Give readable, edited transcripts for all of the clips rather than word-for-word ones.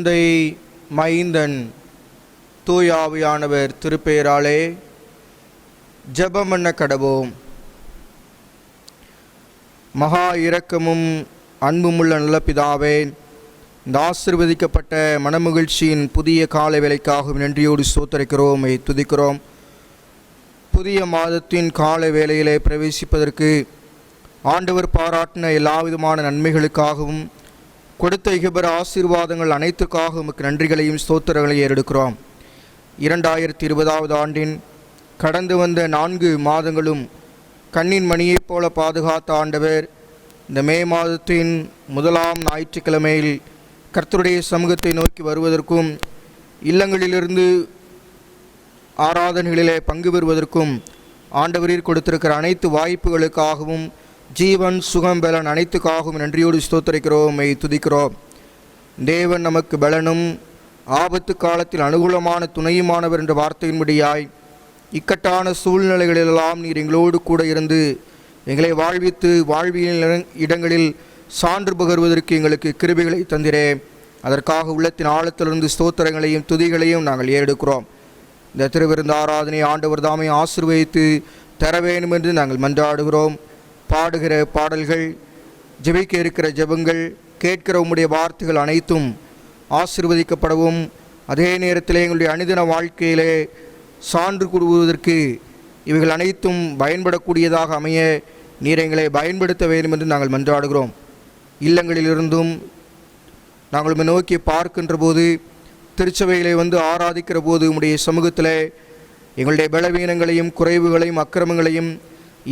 தந்தை, மைந்தன், தூயாவியானவர் திருப்பெயராலே ஜெபம் பண்ண கடவோம். மகா இரக்கமும் அன்புமுள்ள நல்ல பிதாவே, இந்த ஆசீர்வதிக்கப்பட்ட மனமகிழ்ச்சியின் புதிய கால வேளைக்காக நன்றியோடு ஸ்தோத்திரிக்கிறோம், துதிக்கிறோம். புதிய மாதத்தின் கால வேளையிலே பிரவேசிப்பதற்கு ஆண்டவர் பாராட்டின எல்லா விதமான நன்மைகளுக்காகவும் கொடுத்த இகபர ஆசீர்வாதங்கள் அனைத்துக்காக உமக்கு நன்றிகளையும் ஸ்தோத்திரங்களையும் ஏறெடுக்கிறோம். 2020 ஆண்டின் கடந்து வந்த 4 மாதங்களும் கண்ணின் மணியைப் போல பாதுகாத்த ஆண்டவர் இந்த மே மாதத்தின் முதலாம் ஞாயிற்றுக்கிழமையில் கர்த்தருடைய சமூகத்தை நோக்கி வருவதற்கும் இல்லங்களிலிருந்து ஆராதனைகளிலே பங்கு பெறுவதற்கும் ஆண்டவரீர் கொடுத்திருக்கிற அனைத்து வாய்ப்புகளுக்காகவும் ஜீவன் சுகம் பலன் அனைத்துக்காகவும் நன்றியோடு ஸ்தோத்திரிக்கிறோம், துதிக்கிறோம். தேவன் நமக்கு பலனும் ஆபத்து காலத்தில் அனுகூலமான துணையுமானவர் என்ற வார்த்தையின்படியாய் இக்கட்டான சூழ்நிலைகளெல்லாம் நீர் எங்களோடு கூட இருந்து எங்களை வாழ்வித்து வாழ்வியல் இடங்களில் சான்று பகர்வதற்கு எங்களுக்கு கிருபைகளை தந்திரே. அதற்காக உள்ளத்தின் ஆழத்திலிருந்து ஸ்தோத்திரங்களையும் துதிகளையும் நாங்கள் ஏறெடுக்கிறோம். இந்த திருவிருந்து ஆராதனை ஆண்டவர் தாமே ஆசீர்வதித்து தர வேண்டும் என்று நாங்கள் மன்றாடுகிறோம். பாடுகிற பாடல்கள், ஜெபிக்க இருக்கிற ஜெபங்கள், கேட்கிற உம்முடைய வார்த்தைகள் அனைத்தும் ஆசீர்வதிக்கப்படவும், அதே நேரத்தில் எங்களுடைய அனுதின வாழ்க்கையிலே சான்று கூறுவதற்கு இவைகள் அனைத்தும் பயன்படக்கூடியதாக அமைய நீர் எங்களை பயன்படுத்த வேண்டும் என்று நாங்கள் மன்றாடுகிறோம். இல்லங்களிலிருந்தும் நாங்கள் நோக்கி பார்க்கின்ற போது, திருச்சபைகளை வந்து ஆராதிக்கிற போது உம்முடைய சமூகத்தில் எங்களுடைய பலவீனங்களையும் குறைவுகளையும் அக்கிரமங்களையும்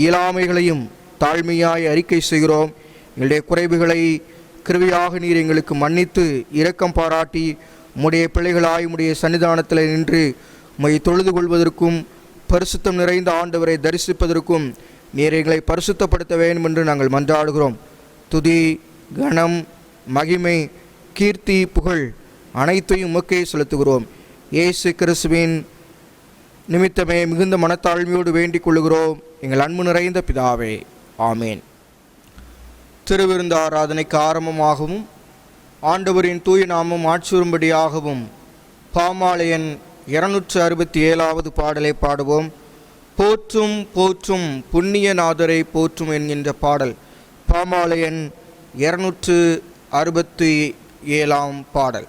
இயலாமைகளையும் தாழ்மையாய் அறிக்கை செய்கிறோம். எங்களுடைய குறைவுகளை கிருபையாக நீர் எங்களுக்கு மன்னித்து இரக்கம் பாராட்டி உம்முடைய பிள்ளைகளாய் உம்முடைய சன்னிதானத்தில் நின்று உம்மை தொழுது கொள்வதற்கும் பரிசுத்தம் நிறைந்த ஆண்டவரை தரிசிப்பதற்கும் நீர் எங்களை பரிசுத்தப்படுத்த வேண்டும் என்று நாங்கள் மன்றாடுகிறோம். துதி, கணம், மகிமை, கீர்த்தி, புகழ் அனைத்தையும் உமக்கே செலுத்துகிறோம். இயேசு கிறிஸ்துவின் நிமித்தமே மிகுந்த மனத்தாழ்மையோடு வேண்டிக் கொள்ளுகிறோம், எங்கள் அன்பு நிறைந்த பிதாவே, ஆமேன். திருவிருந்து ஆராதனைக்கு ஆரம்பமாகவும் ஆண்டவரின் தூய நாமம் ஆட்சியுறும்படியாகவும் பாமாலயன் 267வது பாடலை பாடுவோம். போற்றும் போற்றும் புண்ணியநாதரை போற்றும் என்கின்ற பாடல் பாமாலயன் 267 பாடல்.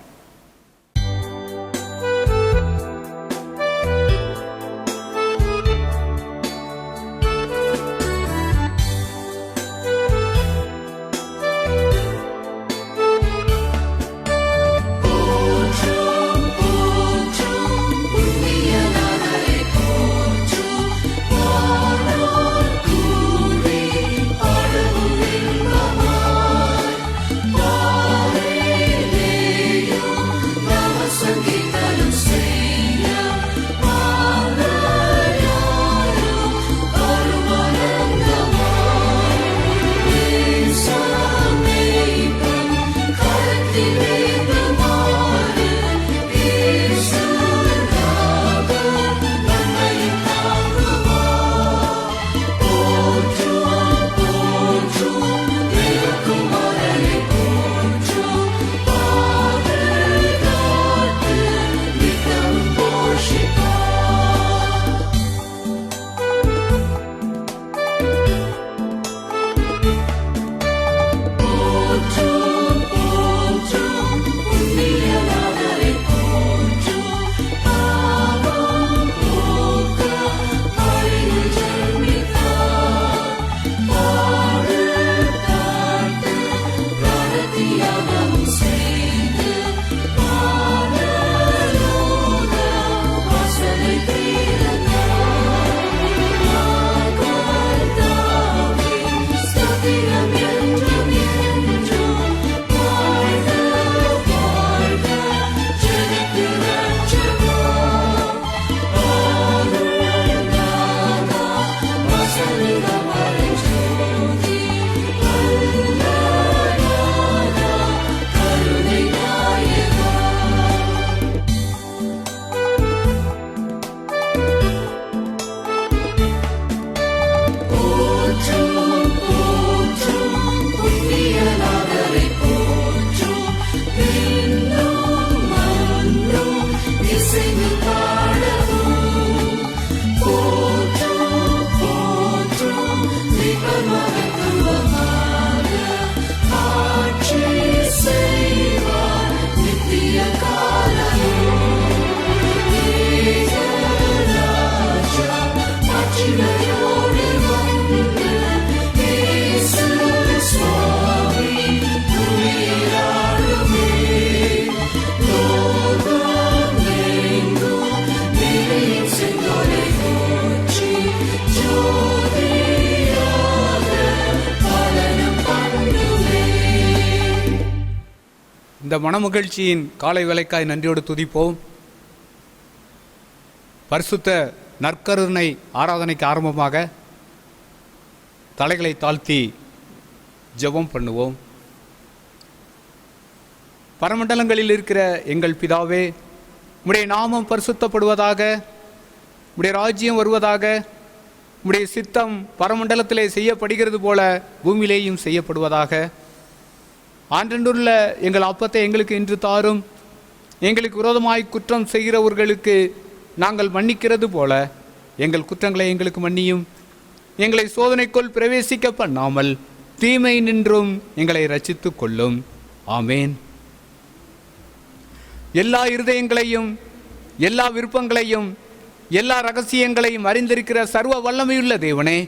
இந்த மனமகிழ்ச்சியின் காலை வேளைக்காய் நன்றியோடு துதிப்போம். பரிசுத்த நற்கருணை ஆராதனைக்கு ஆரம்பமாக தலைகளை தாழ்த்தி ஜெபம் பண்ணுவோம். பரமண்டலங்களில் இருக்கிற எங்கள் பிதாவே, உம்முடைய நாமம் பரிசுத்தப்படுவதாக, உம்முடைய ராஜ்யம் வருவதாக, உம்முடைய சித்தம் பரமண்டலத்திலே செய்யப்படுகிறது போல பூமியிலேயும் செய்யப்படுவதாக. ஆண்டன்றுள்ள எங்கள் அப்பத்தை எங்களுக்கு இன்று தாரும். எங்களுக்கு விரோதமாய் குற்றம் செய்கிறவர்களுக்கு நாங்கள் மன்னிக்கிறது போல எங்கள் குற்றங்களை எங்களுக்கு மன்னியும். எங்களை சோதனைக்குள் பிரவேசிக்க பண்ணாமல் தீமை நின்றும் எங்களை ரட்சித்து கொள்ளும். ஆமேன். எல்லா இருதயங்களையும், எல்லா விருப்பங்களையும், எல்லா ரகசியங்களையும் அறிந்திருக்கிற சர்வ வல்லமையுள்ள தேவனே,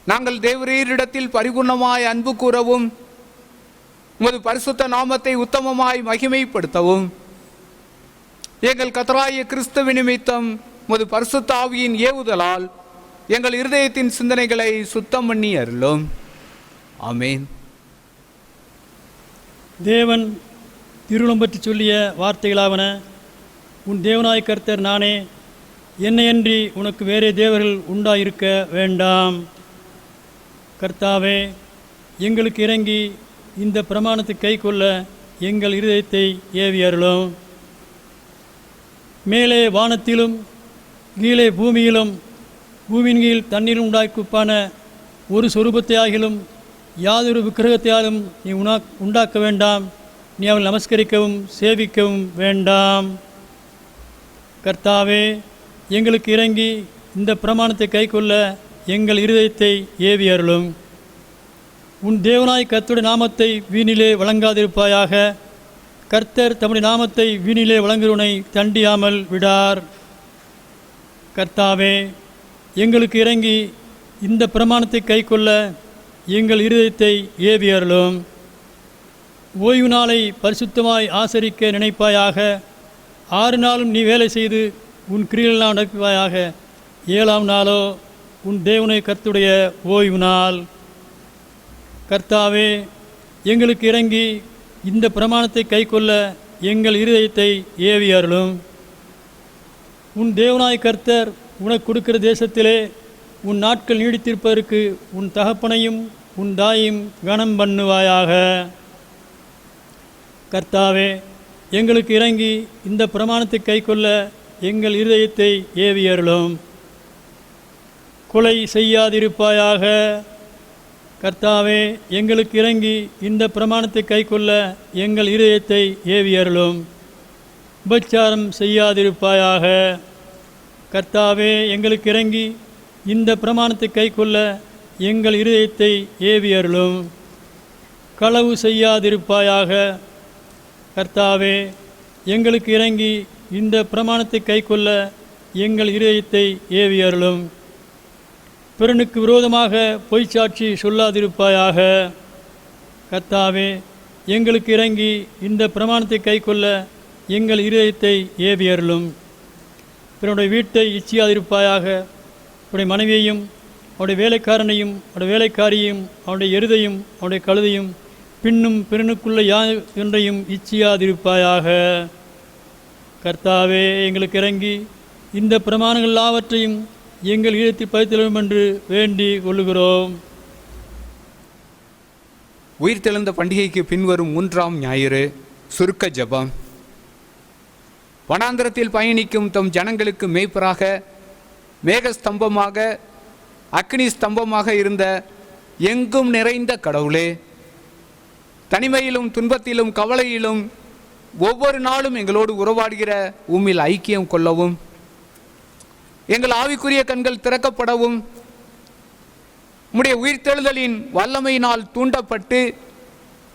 நாங்கள் தேவரீரிடத்தில் பரிபூர்ணமாய் அன்பு கூறவும், உமது பரிசுத்த நாமத்தை உத்தமமாய் மகிமைப்படுத்தவும், எங்கள் கர்த்தராகிய கிறிஸ்துவின் நிமித்தம் உமது பரிசுத்த ஆவியின் ஏவுதலால் எங்கள் இருதயத்தின் சிந்தனைகளை சுத்தம் பண்ணி அருளும். ஆமேன். தேவன் திருவுளம் பற்றி சொல்லிய வார்த்தைகளாவன: உன் தேவனாய் கர்த்தர் நானே, என்னையன்றி உனக்கு வேறே தேவர்கள் உண்டாயிருக்க வேண்டாம். கர்த்தாவே, எங்களுக்கு இறங்கி இந்த பிரமாணத்தை கைக்கொள்ள எங்கள் இருதயத்தை ஏவி அருளும். மேலே வானத்திலும் கீழே பூமியிலும் பூமியின் கீழ் தண்ணீர் உண்டாக்குப்பான ஒரு சொரூபத்தை ஆகிலும் யாதொரு விக்கிரகத்தையாலும் நீ உண்டாக்க வேண்டாம். நீ அவள் நமஸ்கரிக்கவும் சேவிக்கவும் வேண்டாம். கர்த்தாவே, எங்களுக்கு இறங்கி இந்த பிரமாணத்தை கைக்கொள்ள எங்கள் இருதயத்தை ஏவி அருளும். உன் தேவனாய் கர்த்தருடைய நாமத்தை வீணிலே வழங்காதிருப்பாயாக. கர்த்தர் தம்முடைய நாமத்தை வீணிலே வழங்குகிறவனை தண்டியாமல் விடார். கர்த்தாவே, எங்களுக்கு இறங்கி இந்த பிரமாணத்தை கைக்கொள்ள எங்கள் இருதயத்தை ஏவி அருளும். ஓய்வு நாளை பரிசுத்தமாய் ஆசரிக்க நினைப்பாயாக. 6 நாளும் நீ வேலை செய்து உன் கிரியெல்லாம் நடப்பாயாக. 7ஆம் நாளோ உன் தேவனை கர்த்தருடைய ஓய்வு நாள். கர்த்தாவே, எங்களுக்கு இறங்கி இந்த பிரமாணத்தை கைக்கொள்ள எங்கள் இருதயத்தை ஏவி அருளும். உன் தேவனாய் கர்த்தர் உனக்கு கொடுக்கிற தேசத்திலே உன் நாட்கள் நீடித்திருப்பதற்கு உன் தகப்பனையும் உன் தாயையும் கனம் பண்ணுவாயாக. கர்த்தாவே, எங்களுக்கு இறங்கி இந்த பிரமாணத்தை கைக்கொள்ள எங்கள் இருதயத்தை ஏவி அருளும். கொலை செய்யாதிருப்பாயாக. கர்த்தாவே, எங்களுக்கு இறங்கி இந்த பிரமாணத்தை கைக்கொள்ள எங்கள் இருதயத்தை ஏவி அருளும். உபச்சாரம் செய்யாதிருப்பாயாக. கர்த்தாவே, எங்களுக்கு இறங்கி இந்த பிரமாணத்தை கைக்கொள்ள எங்கள் இருதயத்தை ஏவி அருளும். களவு செய்யாதிருப்பாயாக. கர்த்தாவே, எங்களுக்கு இறங்கி இந்த பிரமாணத்தை கைக்கொள்ள எங்கள் இருதயத்தை ஏவி அருளும். பிறனுக்கு விரோதமாக பொய்ச்சாட்சி சொல்லாதிருப்பாயாக. கர்த்தாவே, எங்களுக்கு இறங்கி இந்த பிரமாணத்தை கைக்கொள்ள எங்கள் இருதயத்தை ஏவி அருளும். பிறனுடைய வீட்டை இச்சியாதிருப்பாயாக. அவனுடைய மனைவியையும் அவனுடைய வேலைக்காரனையும் அவனுடைய வேலைக்காரியையும் அவனுடைய எருதையும் அவனுடைய கழுதையும் பின்னும் பிறனுக்குள்ள ஒன்றையும் இச்சியாதிருப்பாயாக. கர்த்தாவே, எங்களுக்கு இறங்கி இந்த பிரமாணங்கள் எல்லாவற்றையும் எங்கள் ஈழத்தில் பதித்தலும் என்று வேண்டி கொள்ளுகிறோம். உயிர்த்தெழுந்த பண்டிகைக்கு பின்வரும் 3ஆம் ஞாயிறு சுருக்க ஜெபம். வனாந்திரத்தில் பயணிக்கும் தம் ஜனங்களுக்கு மேய்ப்பராக, மேகஸ்தம்பமாக, அக்னி ஸ்தம்பமாக இருந்த எங்கும் நிறைந்த கடவுளே, தனிமையிலும் துன்பத்திலும் கவலையிலும் ஒவ்வொரு நாளும் எங்களோடு உறவாடுகிற உம்மில் ஐக்கியம் கொள்ளவும், எங்கள் ஆவிக்குரிய கண்கள் திறக்கப்படவும், உம்முடைய உயிர்த்தெழுதலின் வல்லமையினால் தூண்டப்பட்டு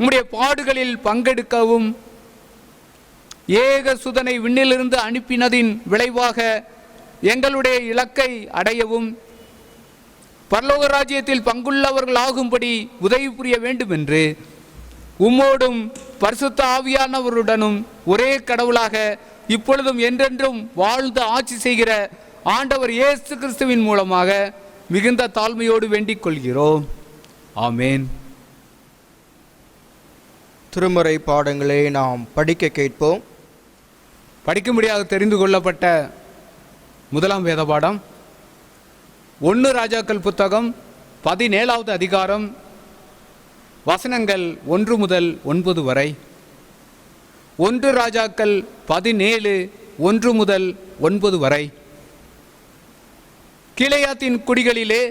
உம்முடைய பாடுகளில் பங்கெடுக்கவும், ஏக சுதனை விண்ணிலிருந்து அனுப்பினதின் விளைவாக எங்களுடைய இலக்கை அடையவும், பரலோக ராஜ்யத்தில் பங்குள்ளவர்கள் ஆகும்படி உதவி புரிய வேண்டும் என்று உம்மோடும் பரிசுத்த ஆவியானவருடனும் ஒரே கடவுளாக இப்பொழுதும் என்றென்றும் வாழ்ந்து ஆட்சி செய்கிற ஆண்டவர் இயேசு கிறிஸ்துவின் மூலமாக மிகுந்த தாழ்மையோடு வேண்டிக் கொள்கிறோம். ஆமேன். திருமறை பாடங்களை நாம் படிக்க கேட்போம். படிக்கும்படியாக தெரிந்து கொள்ளப்பட்ட முதலாம் வேத பாடம் 1 ராஜாக்கள் புத்தகம் 17வது அதிகாரம் வசனங்கள் 1 முதல் 9 வரை. 1 ராஜாக்கள் 17 1 முதல் 9 வரை. கீலேயாத்தின் குடிகளிலே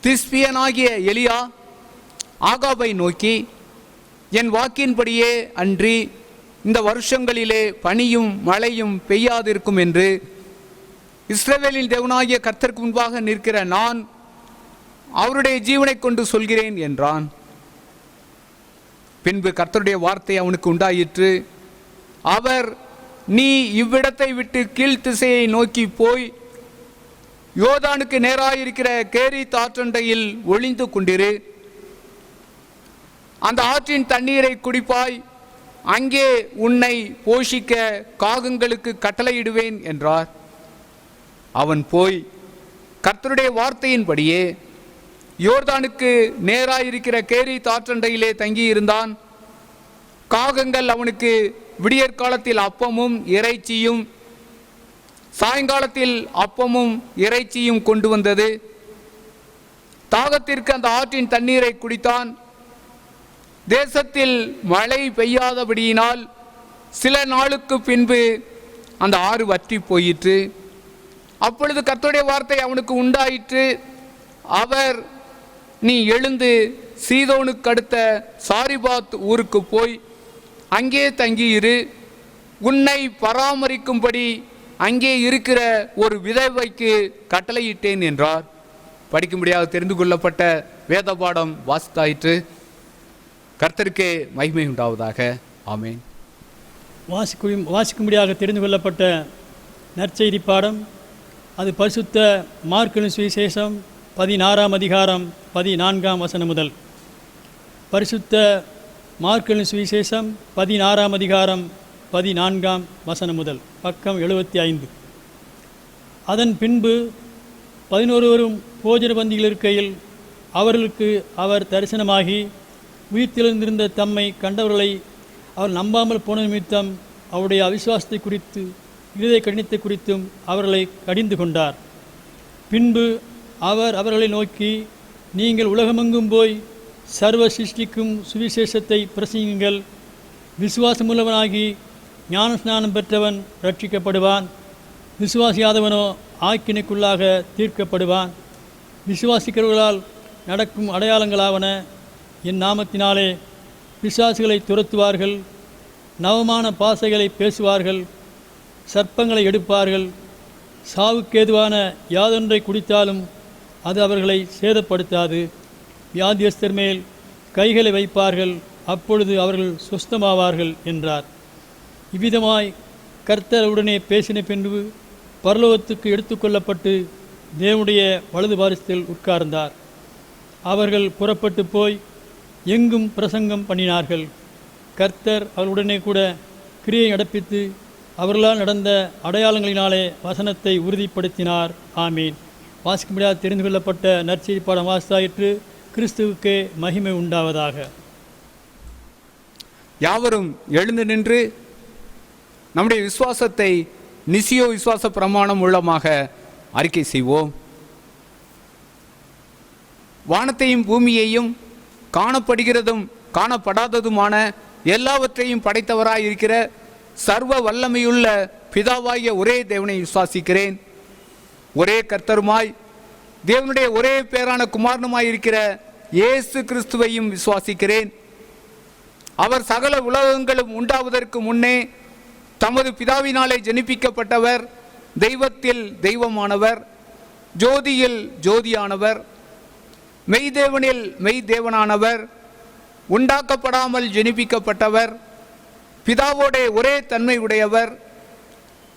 திஸ்பியனாகிய எலியா ஆகாபை நோக்கி, என் வாக்கின்படியே அன்றி இந்த வருஷங்களிலே பனியும் மழையும் பெய்யாதிருக்கும் என்று இஸ்ரவேலின் தேவனாகிய கர்த்தருக்கு முன்பாக நிற்கிற நான் அவருடைய ஜீவனை கொண்டு சொல்கிறேன் என்றான். பின்பு கர்த்தருடைய வார்த்தை அவனுக்கு உண்டாயிற்று. அவர், நீ இவ்விடத்தை விட்டு கீழ்த்திசையை நோக்கி போய் யோர்தானுக்கு நேராயிருக்கிற கேரித் ஆற்றண்டையில் ஒளிந்து கொண்டிரு. அந்த ஆற்றின் தண்ணீரை குடிப்பாய். அங்கே உன்னை போஷிக்க காகங்களுக்கு கட்டளையிடுவேன் என்றார். அவன் போய் கர்த்தருடைய வார்த்தையின்படியே யோர்தானுக்கு நேராயிருக்கிற கேரித் ஆற்றண்டையிலே தங்கியிருந்தான். காகங்கள் அவனுக்கு விடியற்காலத்தில் அப்பமும் இறைச்சியும் சாயங்காலத்தில் அப்பமும் இறைச்சியும் கொண்டு வந்தது. தாகத்திற்கு அந்த ஆற்றின் தண்ணீரை குடித்தான். தேசத்தில் மழை பெய்யாதபடியினால் சில நாளுக்கு பின்பு அந்த ஆறு வற்றி போயிற்று. அப்பொழுது கர்த்தருடைய வார்த்தை அவனுக்கு உண்டாயிற்று. அவர், நீ எழுந்து சீதோனுக்கு அடுத்த சாரிபாத் ஊருக்கு போய் அங்கே தங்கியிரு. உன்னை பராமரிக்கும்படி அங்கே இருக்கிற ஒரு விதவைக்கு கட்டளையிட்டேன் என்றார். படிக்கும்படியாக தெரிந்து கொள்ளப்பட்ட வேத பாடம் வாசித்தாயிற்று. கர்த்தருக்கே மகிமை உண்டாவதாக. ஆமேன். வாசிக்கும்படியாக தெரிந்து கொள்ளப்பட்ட நற்செய்தி பாடம் அது பரிசுத்த மார்க்கு சுவிசேஷம் 16ஆம் அதிகாரம் 14ஆம் வசனம் முதல். பரிசுத்த மார்க்கு சுவிசேஷம் 16ஆம் அதிகாரம் 14ஆம் வசனம் முதல், பக்கம் 75. அதன் பின்பு 11 போஜன பந்தியில் இருக்கையில் அவர்களுக்கு அவர் தரிசனமாகி உயிர்த்தெழுந்திருந்த தம்மை கண்டவர்களை அவர் நம்பாமல் போன நிமித்தம் அவருடைய அவிசுவாசத்தை குறித்து இருதய கடினத்தை குறித்தும் அவர்களை கடிந்து கொண்டார். பின்பு அவர் அவர்களை நோக்கி, நீங்கள் உலகமெங்கும் போய் சர்வ சிருஷ்டிக்கும் சுவிசேஷத்தை பிரசங்கியுங்கள். விசுவாசமுள்ளவனாகி ஞானஸ்நானம் பெற்றவன் ரட்சிக்கப்படுவான், விசுவாசியாதவனோ ஆக்கினைக்குள்ளாக தீர்க்கப்படுவான். விசுவாசிக்கிறவர்களால் நடக்கும் அடையாளங்களாவன, என் நாமத்தினாலே பிசாசுகளை துரத்துவார்கள், நவமான பாசைகளை பேசுவார்கள், சர்ப்பங்களை எடுப்பார்கள், சாவுக்கேதுவான யாதொன்றை குடித்தாலும் அது அவர்களை சேதப்படுத்தாது. வியாதியஸ்தர் மேல் கைகளை வைப்பார்கள், அப்பொழுது அவர்கள் சுஸ்தமாவார்கள் என்றார். இவ்விதமாய் கர்த்தர் உடனே பேசின பின்பு பரலோகத்துக்கு எடுத்துக்கொள்ளப்பட்டு தேவனுடைய வலது பாரிசத்தில் உட்கார்ந்தார். அவர்கள் புறப்பட்டு போய் எங்கும் பிரசங்கம் பண்ணினார்கள். கர்த்தர் அவர்களுடனே கூட கிரியை நடப்பித்து அவர்களால் நடந்த அடையாளங்களினாலே வசனத்தை உறுதிப்படுத்தினார். ஆமீன். வாசிக்க முடியாது தெரிந்து கொள்ளப்பட்ட நற்செய்தி பாடம் வாசித்தாயிற்று. கிறிஸ்துவுக்கே மகிமை உண்டாவதாக. யாவரும் எழுந்து நின்று நம்முடைய விசுவாசத்தை நிசியோ விசுவாச பிரமாணம் மூலமாக அறிக்கை செய்வோம். வானத்தையும் பூமியையும் காணப்படுகிறதும் காணப்படாததுமான எல்லாவற்றையும் படைத்தவராயிருக்கிற சர்வ வல்லமையுள்ள பிதாவாகிய ஒரே தேவனை விசுவாசிக்கிறேன். ஒரே கர்த்தருமாய் தேவனுடைய ஒரே பேரான குமாரனுமாயிருக்கிற இயேசு கிறிஸ்துவையும் விசுவாசிக்கிறேன். அவர் சகல உலகங்களும் உண்டாவதற்கு முன்னே தமது பிதாவினாலே ஜனிப்பிக்கப்பட்டவர், தெய்வத்தில் தெய்வமானவர், ஜோதியில் ஜோதியானவர், மெய்தேவனில் மெய்தேவனானவர், உண்டாக்கப்படாமல் ஜனிப்பிக்கப்பட்டவர், பிதாவோட ஒரே தன்மை உடையவர்,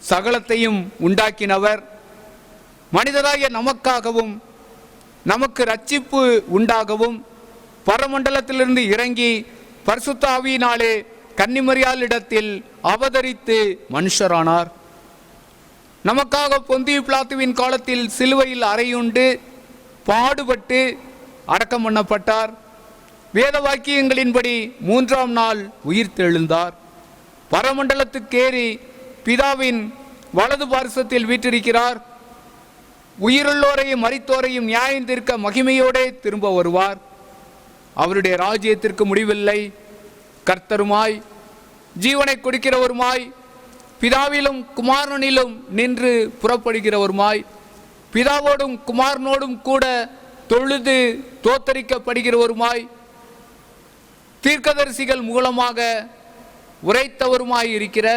சகலத்தையும் உண்டாக்கினவர், மனிதராகிய நமக்காகவும் நமக்கு ரட்சிப்பு உண்டாகவும் பரமண்டலத்திலிருந்து இறங்கி பரிசுத்த ஆவியினாலே கன்னிமரியாளிடத்தில் அவதரித்து மனுஷரானார். நமக்காக பொந்தியு பிலாத்துவின் காலத்தில் சிலுவையில் அறையுண்டு பாடுபட்டு அடக்கம் பண்ணப்பட்டார். வேத வாக்கியங்களின்படி 3ஆம் நாள் உயிர்த்தெழுந்தார். பரமண்டலத்துக்கேறி பிதாவின் வலது பார்சத்தில் வீற்றிருக்கிறார். உயிருள்ளோரையும் மரித்தோரையும் நியாயம் தீர்க்க மகிமையோடே திரும்ப வருவார். அவருடைய ராஜ்யத்திற்கு முடிவில்லை. கர்த்தருமாய் ஜீவனை கொடுக்கிறவருமாய் பிதாவிலும் குமாரனிலும் நின்று புறப்படுகிறவருமாய் பிதாவோடும் குமாரனோடும் கூட தொழுது தோத்தரிக்கப்படுகிறவருமாய் தீர்க்கதரிசிகள் மூலமாக உரைத்தவருமாய் இருக்கிற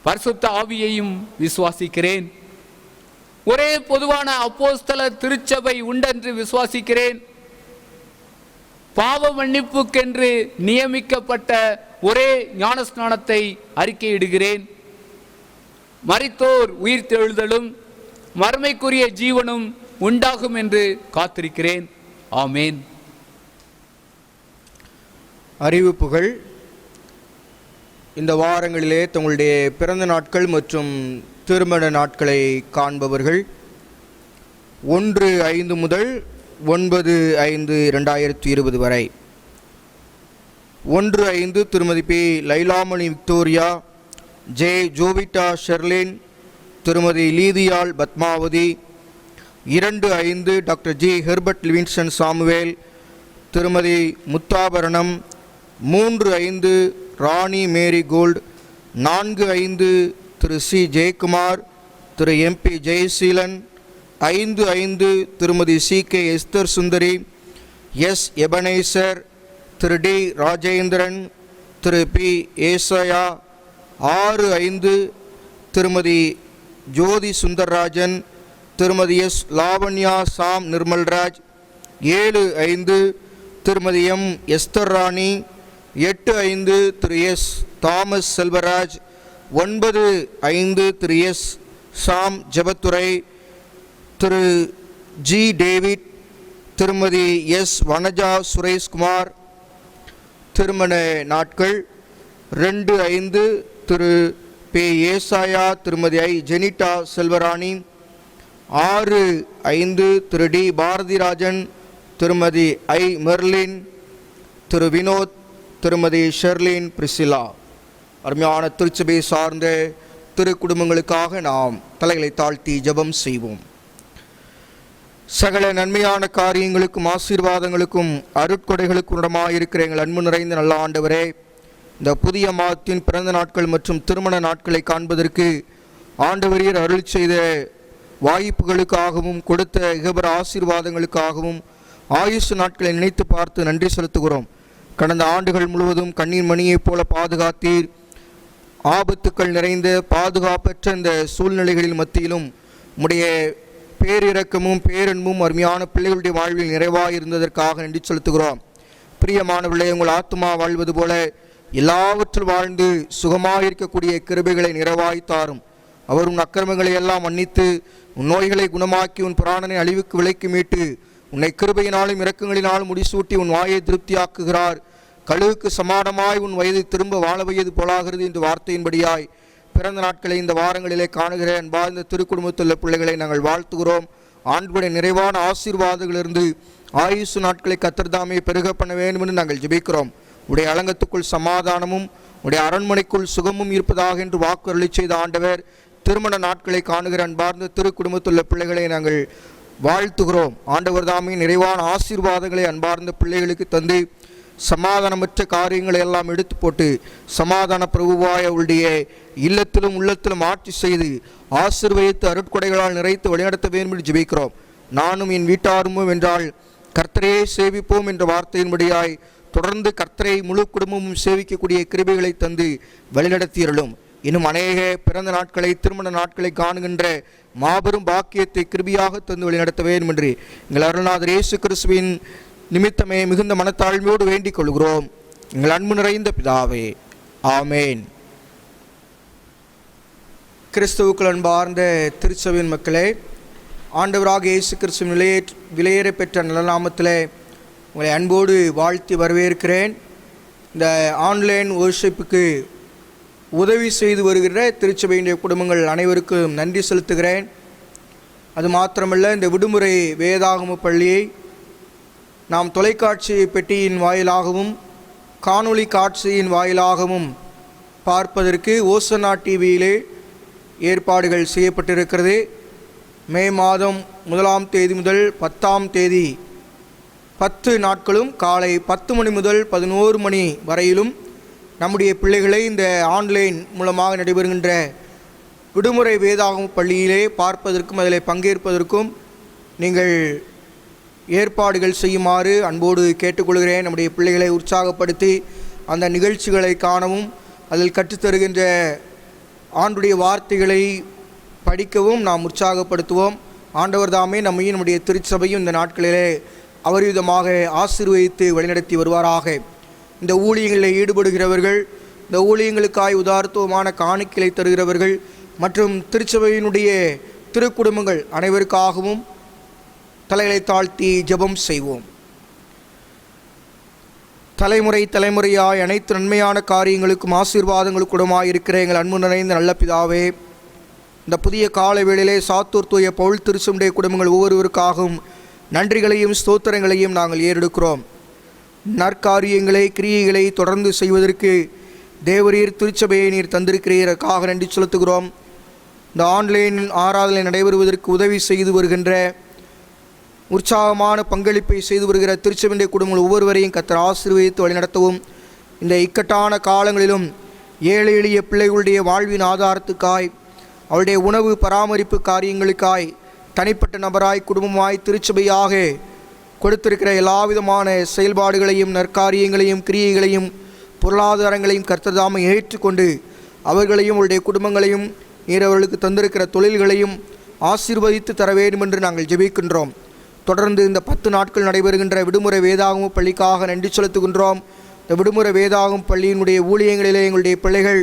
பரிசுத்த ஆவியையும் விசுவாசிக்கிறேன். ஒரே பொதுவான அப்போஸ்தல திருச்சபை உண்டென்று விசுவாசிக்கிறேன். பாவ மன்னிப்புக்கென்று நியமிக்கப்பட்ட ஒரே ஞானஸ்நானத்தை அறிக்கையிடுகிறேன். மரித்தோர் உயிர்த்தெழுதலும் மறுமைக்குரிய ஜீவனும் உண்டாகும் என்று காத்திருக்கிறேன். ஆமேன். அறிவிப்புகள். இந்த வாரங்களிலே தங்களுடைய பிறந்த நாட்கள் மற்றும் திருமண நாட்களை காண்பவர்கள் 1/5 முதல் 9/5/2020 வரை. 1/5 திருமதி P Lailamani Victoria, J Jovita Sherlin, திருமதி லீதியால் Padmavathi. 2/5 doctor G Herbert Livingston Samuel, திருமதி முத்தாபரணம். 3/5 Rani Mary Gold. 4/5 திரு சி ஜெயக்குமார், திரு எம்பி ஜெயசீலன். 5/5 திருமதி C K Esther Sundari, S Ebenezer, திரு டி ராஜேந்திரன், திரு பி ஏசயா. 6/5 திருமதி ஜோதி சுந்தர்ராஜன், திருமதி எஸ் லாவண்யா சாம் நிர்மல்ராஜ். 7/5 திருமதி எம் எஸ்தர் ராணி. 8/5 திரு எஸ் தாமஸ் செல்வராஜ். 9/5 திரு எஸ் சாம் ஜெபத்துரை, திரு ஜி டேவிட், திருமதி எஸ் வனஜா சுரேஷ்குமார். திருமண நாட்கள் 2/5 திரு பே ஏசாயா, திருமதி ஐ ஜெனிட்டா செல்வராணி. 6/5 திரு டி பாரதிராஜன், திருமதி ஐ மெர்லின், திரு வினோத், திருமதி ஷெர்லின் பிரிசிலா. அருமையான திருச்சபை சார்ந்த திரு குடும்பங்களுக்காக நாம் தலைகளை தாழ்த்தி ஜெபம் செய்வோம். சகல நன்மையான காரியங்களுக்கும் ஆசீர்வாதங்களுக்கும் அருட்கொடைகளுக்கும் இடமாயிருக்கிற எங்கள் அன்பு நிறைந்த நல்ல ஆண்டவரே, இந்த புதிய மாதத்தின் பிறந்த நாட்கள் மற்றும் திருமண நாட்களை காண்பதற்கு ஆண்டவரீர் அருள் செய்த வாய்ப்புகளுக்காகவும் கொடுத்த இகபர ஆசீர்வாதங்களுக்காகவும் ஆயுசு நாட்களை நினைத்து பார்த்து நன்றி செலுத்துகிறோம். கடந்த ஆண்டுகள் முழுவதும் கண்ணீர் மணியைப் போல பாதுகாத்தீர். ஆபத்துக்கள் நிறைந்த பாதுகாப்பற்ற இந்த சூழ்நிலைகளின் மத்தியிலும் உம்முடைய பேரிரக்கமும் பேரன்பும் அருமையான பிள்ளைகளுடைய வாழ்வில் நிறைவாக இருந்ததற்காக நன்றி செலுத்துகிறோம். பிரியமானவர்களே, உங்கள் ஆத்மா வாழ்வது போல எல்லாவற்றில் வாழ்ந்து சுகமாயிருக்கக்கூடிய கிருபைகளை நிறைவாய் தாரும். அவர் உன் அக்கிரமங்களை எல்லாம் மன்னித்து உன் நோய்களை குணமாக்கி உன் பிராணனை அழிவுக்கு விலைக்கு மீட்டு உன்னை கிருபையினாலும் இரக்கங்களினாலும் முடிசூட்டி உன் வாயை திருப்தியாக்குகிறார். கழுவுக்கு சமானமாய் உன் வயதை திரும்ப வாழ வையது போலாகிறது என்று வார்த்தையின்படியாய் பிறந்த நாட்களை இந்த வாரங்களிலே காணுகிற அன்பார்ந்த திருக்குடும்பத்துள்ள பிள்ளைகளை நாங்கள் வாழ்த்துகிறோம். ஆண்டுடைய நிறைவான ஆசீர்வாதங்களிலிருந்து ஆயுசு நாட்களை கத்தர்தாமே பெருக பண்ண வேண்டும் என்று நாங்கள் ஜெபிக்கிறோம். உடைய அலங்கத்துக்குள் சமாதானமும் உடைய அரண்மனைக்குள் சுகமும் இருப்பதாக என்று வாக்கு அருளி செய்த ஆண்டவர், திருமண நாட்களை காணுகிற அன்பார்ந்த திருக்குடும்பத்துள்ள பிள்ளைகளை நாங்கள் வாழ்த்துகிறோம். ஆண்டவர் தாமே நிறைவான ஆசீர்வாதங்களை அன்பார்ந்த பிள்ளைகளுக்கு தந்து சமாதானமற்ற காரியங்களை எல்லாம் எடுத்து போட்டு சமாதான பிரபுவாய அவருடைய இல்லத்திலும் உள்ளத்திலும் ஆட்சி செய்து ஆசீர்வதித்து அருட்கொடைகளால் நிறைத்து வழிநடத்த வேண்டும் என்று ஜெபிக்கிறோம். நானும் என் வீட்டாருமோ என்றால் கர்த்தரையே சேவிப்போம் என்ற வார்த்தையின்படியாய் தொடர்ந்து கர்த்தரை முழு குடும்பமும் சேவிக்கக்கூடிய கிருபைகளை தந்து வழிநடத்தியருளும். இன்னும் அநேக பிறந்த நாட்களை திருமண நாட்களை காணுகின்ற மாபெரும் பாக்கியத்தை கிருபியாக தந்து வழிநடத்த வேண்டும் என்று எங்கள் அருள்நாதர் இயேசு கிறிஸ்துவின் நிமித்தமே மிகுந்த மனத்தாழ்மையோடு வேண்டிக் கொள்கிறோம். எங்கள் அன்பு நிறைந்த பிதாவே, ஆமேன். கிறிஸ்துவுக்குள் அன்பார்ந்த திருச்சபையின் மக்களே, ஆண்டவராக இயேசு கிறிஸ்துவின் விலையேற பெற்ற நல்ல நாமத்திலே உங்களை அன்போடு வாழ்த்தி வரவேற்கிறேன். இந்த ஆன்லைன் வொர்ஷிப்புக்கு உதவி செய்து வருகிற திருச்சபையினுடைய குடும்பங்கள் அனைவருக்கும் நன்றி செலுத்துகிறேன். அது மாத்திரமல்ல, இந்த விடுமுறை வேதாகம பள்ளியை நாம் தொலைக்காட்சி பெட்டியின் வாயிலாகவும் காணொளி காட்சியின் வாயிலாகவும் பார்ப்பதற்கு ஓசன்னா டிவியிலே ஏற்பாடுகள் செய்யப்பட்டிருக்கிறது. மே மாதம் 1ஆம் தேதி முதல் 10ஆம் தேதி 10 நாட்களும் காலை 10 மணி முதல் 11 மணி வரையிலும் நம்முடைய பிள்ளைகளை இந்த ஆன்லைன் மூலமாக நடைபெறுகின்ற விடுமுறை வேதாகம பள்ளியிலே பார்ப்பதற்கும் அதில் பங்கேற்பதற்கும் நீங்கள் ஏற்பாடுகள் செய்யுமாறு அன்போடு கேட்டுக்கொள்கிறேன். நம்முடைய பிள்ளைகளை உற்சாகப்படுத்தி அந்த நிகழ்ச்சிகளை காணவும் அதில் கற்றுத்தருகின்ற ஆண்டுடைய வார்த்தைகளை படிக்கவும் நாம் உற்சாகப்படுத்துவோம். ஆண்டவர் தாமே நம்மையும் நம்முடைய திருச்சபையும் இந்த நாட்களிலே அபரிவிதமாக ஆசீர்வதித்து வழிநடத்தி வருவாராக. இந்த ஊழியங்களில் ஈடுபடுகிறவர்கள், இந்த ஊழியங்களுக்காய் உதார்த்தமான காணிக்கைகளை தருகிறவர்கள் மற்றும் திருச்சபையினுடைய திருக்குடும்பங்கள் அனைவருக்காகவும் தலைகளை தாழ்த்தி ஜெபம் செய்வோம். தலைமுறை தலைமுறையாய் அனைத்து நன்மையான காரியங்களுக்கும் ஆசீர்வாதங்களுக்குடமாய் இருக்கிற எங்கள் அன்பு நிறைந்த நல்ல பிதாவே, இந்த புதிய கால வேளையிலே சாத்தூர் தூய பவுல் திருச்சபையுடைய குடும்பங்கள் ஒவ்வொருவருக்காகவும் நன்றிகளையும் ஸ்தோத்திரங்களையும் நாங்கள் ஏறெடுக்கிறோம். நற்காரியங்களை கிரியைகளை தொடர்ந்து செய்வதற்கு தேவரீர் திருச்சபையை நீர் தந்திருக்கிறீருக்காக நன்றி செலுத்துகிறோம். இந்த ஆன்லைன் ஆராதனை நடைபெறுவதற்கு உதவி செய்து வருகின்ற உற்சாகமான பங்களிப்பை செய்து வருகிற திருச்சபையுடைய குடும்பங்கள் ஒவ்வொருவரையும் கர்த்தர் ஆசீர்வதித்து வழிநடத்தவும், இந்த இக்கட்டான காலங்களிலும் ஏழை எளிய பிள்ளைகளுடைய வாழ்வின் ஆதாரத்துக்காய், அவருடைய உணவு பராமரிப்பு காரியங்களுக்காய் தனிப்பட்ட நபராய் குடும்பமாய் திருச்சபையாக கொடுத்திருக்கிற எல்லாவிதமான செயல்பாடுகளையும் நற்காரியங்களையும் கிரியைகளையும் பொருளாதாரங்களையும் கர்த்தர் தாமே ஏற்றுக்கொண்டு அவர்களையும் அவருடைய குடும்பங்களையும் நீர் அவர்களுக்கு தந்திருக்கிற தொழில்களையும் ஆசீர்வதித்து தர வேண்டும் என்று நாங்கள் ஜெபிக்கின்றோம். தொடர்ந்து இந்த 10 நாட்கள் நடைபெறுகின்ற விடுமுறை வேதாகம பள்ளிக்காக நன்றி செலுத்துகின்றோம். இந்த விடுமுறை வேதாகம பள்ளியினுடைய ஊழியங்களிலே எங்களுடைய பிள்ளைகள்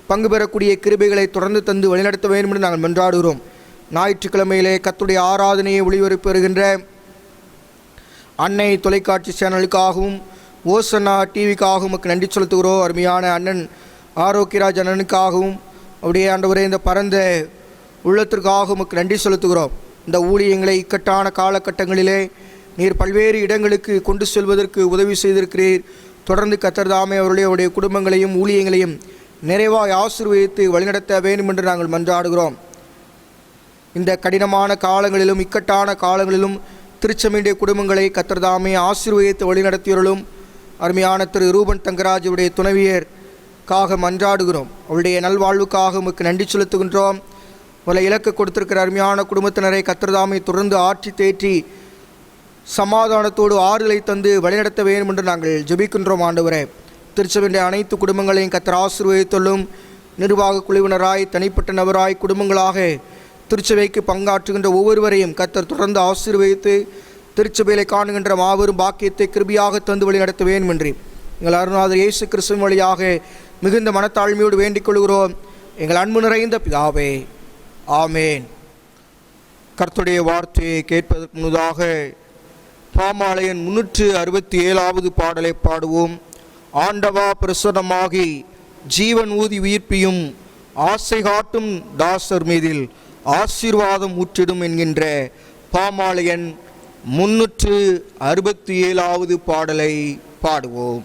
பங்கு பெறக்கூடிய கிருபைகளை தொடர்ந்து தந்து வழிநடத்த வேண்டும் என்று நாங்கள் மன்றாடுகிறோம். ஞாயிற்றுக்கிழமையிலே கர்த்தருடைய ஆராதனையை ஒளிபரப்பி வருகின்ற அன்னை தொலைக்காட்சி சேனலுக்காகவும் ஓசன்னா டிவிக்காகவும் நமக்கு நன்றி செலுத்துகிறோம். அருமையான அண்ணன் ஆரோக்கியராஜ் அண்ணனுக்காகவும் அவருடைய ஆண்டவரே இந்த பரந்த உள்ளத்திற்காக நமக்கு நன்றி செலுத்துகிறோம். இந்த ஊழியங்களை இக்கட்டான காலகட்டங்களிலே நீர் பல்வேறு இடங்களுக்கு கொண்டு செல்வதற்கு உதவி செய்திருக்கிறீர். தொடர்ந்து கர்த்தர் தாமே அவருடைய குடும்பங்களையும் ஊழியங்களையும் நிறைவாய் ஆசீர்வதித்து வழிநடத்த வேண்டும் என்று நாங்கள் மன்றாடுகிறோம். இந்த கடினமான காலங்களிலும் இக்கட்டான காலங்களிலும் திருச்சபையுடைய குடும்பங்களை கர்த்தர் தாமே ஆசீர்வதித்து வழிநடத்தியவர்களும் அருமையான திரு ரூபன் தங்கராஜுடைய துணைவியர்க்காக மன்றாடுகிறோம். அவருடைய நல்வாழ்வுக்காக உமக்கு நன்றி செலுத்துகின்றோம். பல இலக்கு கொடுத்திருக்கிற அருமையான குடும்பத்தினரை கர்த்தர் தாமே தொடர்ந்து ஆற்றி தேற்றி சமாதானத்தோடு ஆறுதலை தந்து வழிநடத்த வேண்டும் என்று நாங்கள் ஜெபிக்கின்றோம். ஆண்டவரே, திருச்சபையுடைய அனைத்து குடும்பங்களையும் கர்த்தர் ஆசீர்வதித்துள்ளும். நிர்வாக குழுவினராய் தனிப்பட்ட நபராய் குடும்பங்களாக திருச்சபைக்கு பங்காற்றுகின்ற ஒவ்வொருவரையும் கர்த்தர் தொடர்ந்து ஆசீர்வதித்து திருச்சபையிலே காணுகின்ற மாபெரும் பாக்கியத்தை கிருபியாக தந்து வழி நடத்த வேண்டும் என்று எங்கள் அருணாதர் இயேசு கிறிஸ்துவின் வழியாக மிகுந்த மனத்தாழ்மையோடு வேண்டிக் கொள்கிறோம். எங்கள் அன்பு நிறைந்த பிதாவே, ஆமேன். கர்த்தருடைய வார்த்தையை கேட்பதற்கு முன்னதாக பாமாலயன் 367வது பாடலை பாடுவோம். ஆண்டவா பிரசன்னமாகி ஜீவன் ஊதி உயிர்ப்பியும் ஆசை காட்டும் தாசர் மீதில் ஆசீர்வாதம் ஊற்றிடும் என்கின்ற பாமாலயன் 367வது பாடலை பாடுவோம்.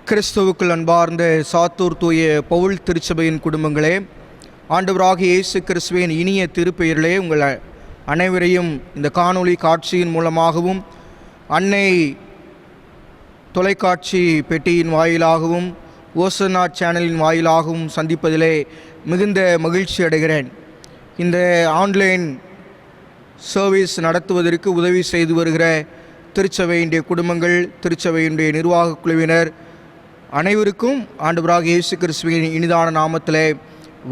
கிறிஸ்துவுக்குள் அன்பார்ந்த சாத்தூர் தூய பவுல் திருச்சபையின் குடும்பங்களே, ஆண்டவராகிய இயேசு கிறிஸ்துவின் இனிய திருப்பெயரிலே உங்கள் அனைவரையும் இந்த காணொளி காட்சியின் மூலமாகவும் அன்னை தொலைக்காட்சி பெட்டியின் வாயிலாகவும் ஓசனா சேனலின் வாயிலாகவும் சந்திப்பதிலே மிகுந்த மகிழ்ச்சி அடைகிறேன். இந்த ஆன்லைன் சர்வீஸ் நடத்துவதற்கு உதவி செய்து வருகிற திருச்சபையினுடைய குடும்பங்கள், திருச்சபையினுடைய நிர்வாக குழுவினர் அனைவருக்கும் ஆண்டவராகிய இயேசு கிறிஸ்துவின் இனிதான நாமத்திலே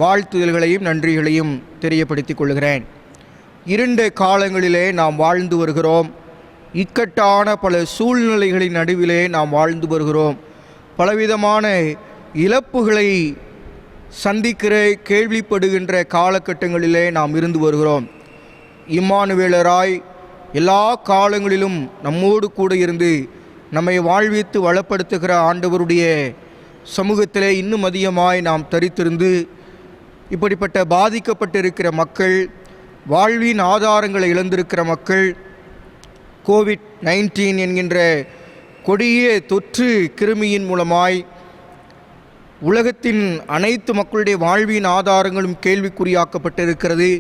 வாழ்த்துதல்களையும் நன்றிகளையும் தெரியப்படுத்திக் கொள்கிறேன். இருண்ட காலங்களிலே நாம் வாழ்ந்து வருகிறோம். இக்கட்டான பல சூழ்நிலைகளின் நடுவிலே நாம் வாழ்ந்து வருகிறோம். பலவிதமான இழப்புகளை சந்திக்கிற கேள்விப்படுகின்ற காலகட்டங்களிலே நாம் இருந்து வருகிறோம். இம்மானுவேலராய் எல்லா காலங்களிலும் நம்மோடு கூட இருந்து நம்மை வாழ்வித்து வளப்படுத்துகிற ஆண்டவருடைய சமூகத்திலே இன்னும் அதிகமாய் நாம் தரித்திருந்து இப்படிப்பட்ட பாதிக்கப்பட்டிருக்கிற மக்கள், வாழ்வின் ஆதாரங்களை இழந்திருக்கிற மக்கள், கோவிட்-19 என்கின்ற கொடிய தொற்று கிருமியின் மூலமாய் உலகத்தின் அனைத்து மக்களுடைய வாழ்வின் ஆதாரங்களும் கேள்விக்குறியாக்கப்பட்டிருக்கிறது.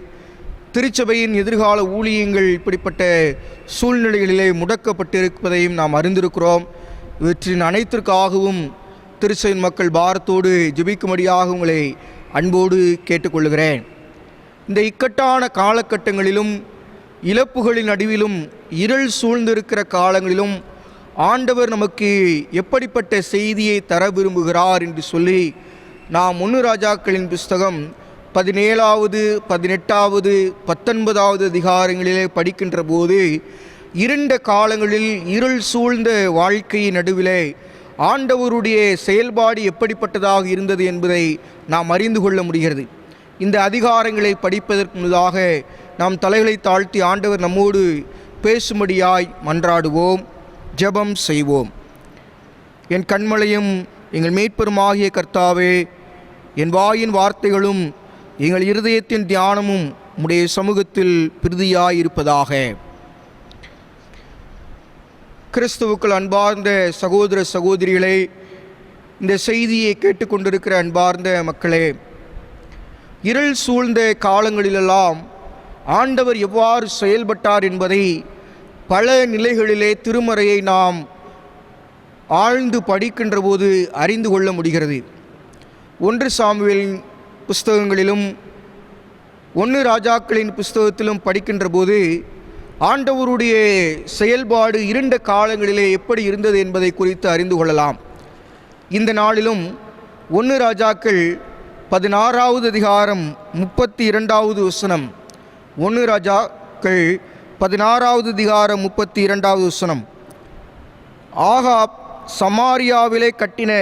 திருச்சபையின் எதிர்கால ஊழியங்கள் இப்படிப்பட்ட சூழ்நிலைகளிலே முடக்கப்பட்டிருப்பதையும் நாம் அறிந்திருக்கிறோம். இவற்றின் அனைத்திற்காகவும் திருச்சபையின் மக்கள் பாரத்தோடு ஜெபிக்கும்படியாக உங்களை அன்போடு கேட்டுக்கொள்கிறேன். இந்த இக்கட்டான காலகட்டங்களிலும் இழப்புகளின் நடுவிலும் இருள் சூழ்ந்திருக்கிற காலங்களிலும் ஆண்டவர் நமக்கு எப்படிப்பட்ட செய்தியை தர விரும்புகிறார் என்று சொல்லி நாம் 1 ராஜாக்களின் புஸ்தகம் 17வது 18வது 19வது அதிகாரங்களிலே படிக்கின்ற போது இருண்ட காலங்களில் இருள் சூழ்ந்த வாழ்க்கையின் நடுவிலே ஆண்டவருடைய செயல்பாடு எப்படிப்பட்டதாக இருந்தது என்பதை நாம் அறிந்து கொள்ள முடிகிறது. இந்த அதிகாரங்களை படிப்பதற்கு முன்னதாக நாம் தலைகளை தாழ்த்தி ஆண்டவர் நம்மோடு பேசும்படியாய் மன்றாடுவோம், ஜெபம் செய்வோம். என் கண்மலையும் எங்கள் மீட்பெருமாகிய கர்த்தாவே, என் வாயின் வார்த்தைகளும் எங்கள் இருதயத்தின் தியானமும் உம்முடைய சமூகத்தில் பிரதியாயிருப்பதாக. கிறிஸ்துவுக்குள் அன்பார்ந்த சகோதர சகோதரிகளே, இந்த செய்தியை கேட்டுக்கொண்டிருக்கிற அன்பார்ந்த மக்களே, இருள் சூழ்ந்த காலங்களிலெல்லாம் ஆண்டவர் எவ்வாறு செயல்பட்டார் என்பதை பல நிலைகளிலே திருமறையை நாம் ஆழ்ந்து படிக்கின்ற போது அறிந்து கொள்ள முடிகிறது. 1 சாமுவேலின் புஸ்தகங்களிலும் 1 ராஜாக்களின் புஸ்தகத்திலும் படிக்கின்ற போது ஆண்டவருடைய செயல்பாடு இருண்ட காலங்களிலே எப்படி இருந்தது என்பதை குறித்து அறிந்து கொள்ளலாம். இந்த நாளிலும் 1 ராஜாக்கள் 16வது அதிகாரம் 32வது வசனம், 1 ராஜாக்கள் 16வது அதிகாரம் 32வது வசனம், ஆகாப் சமாரியாவிலே கட்டின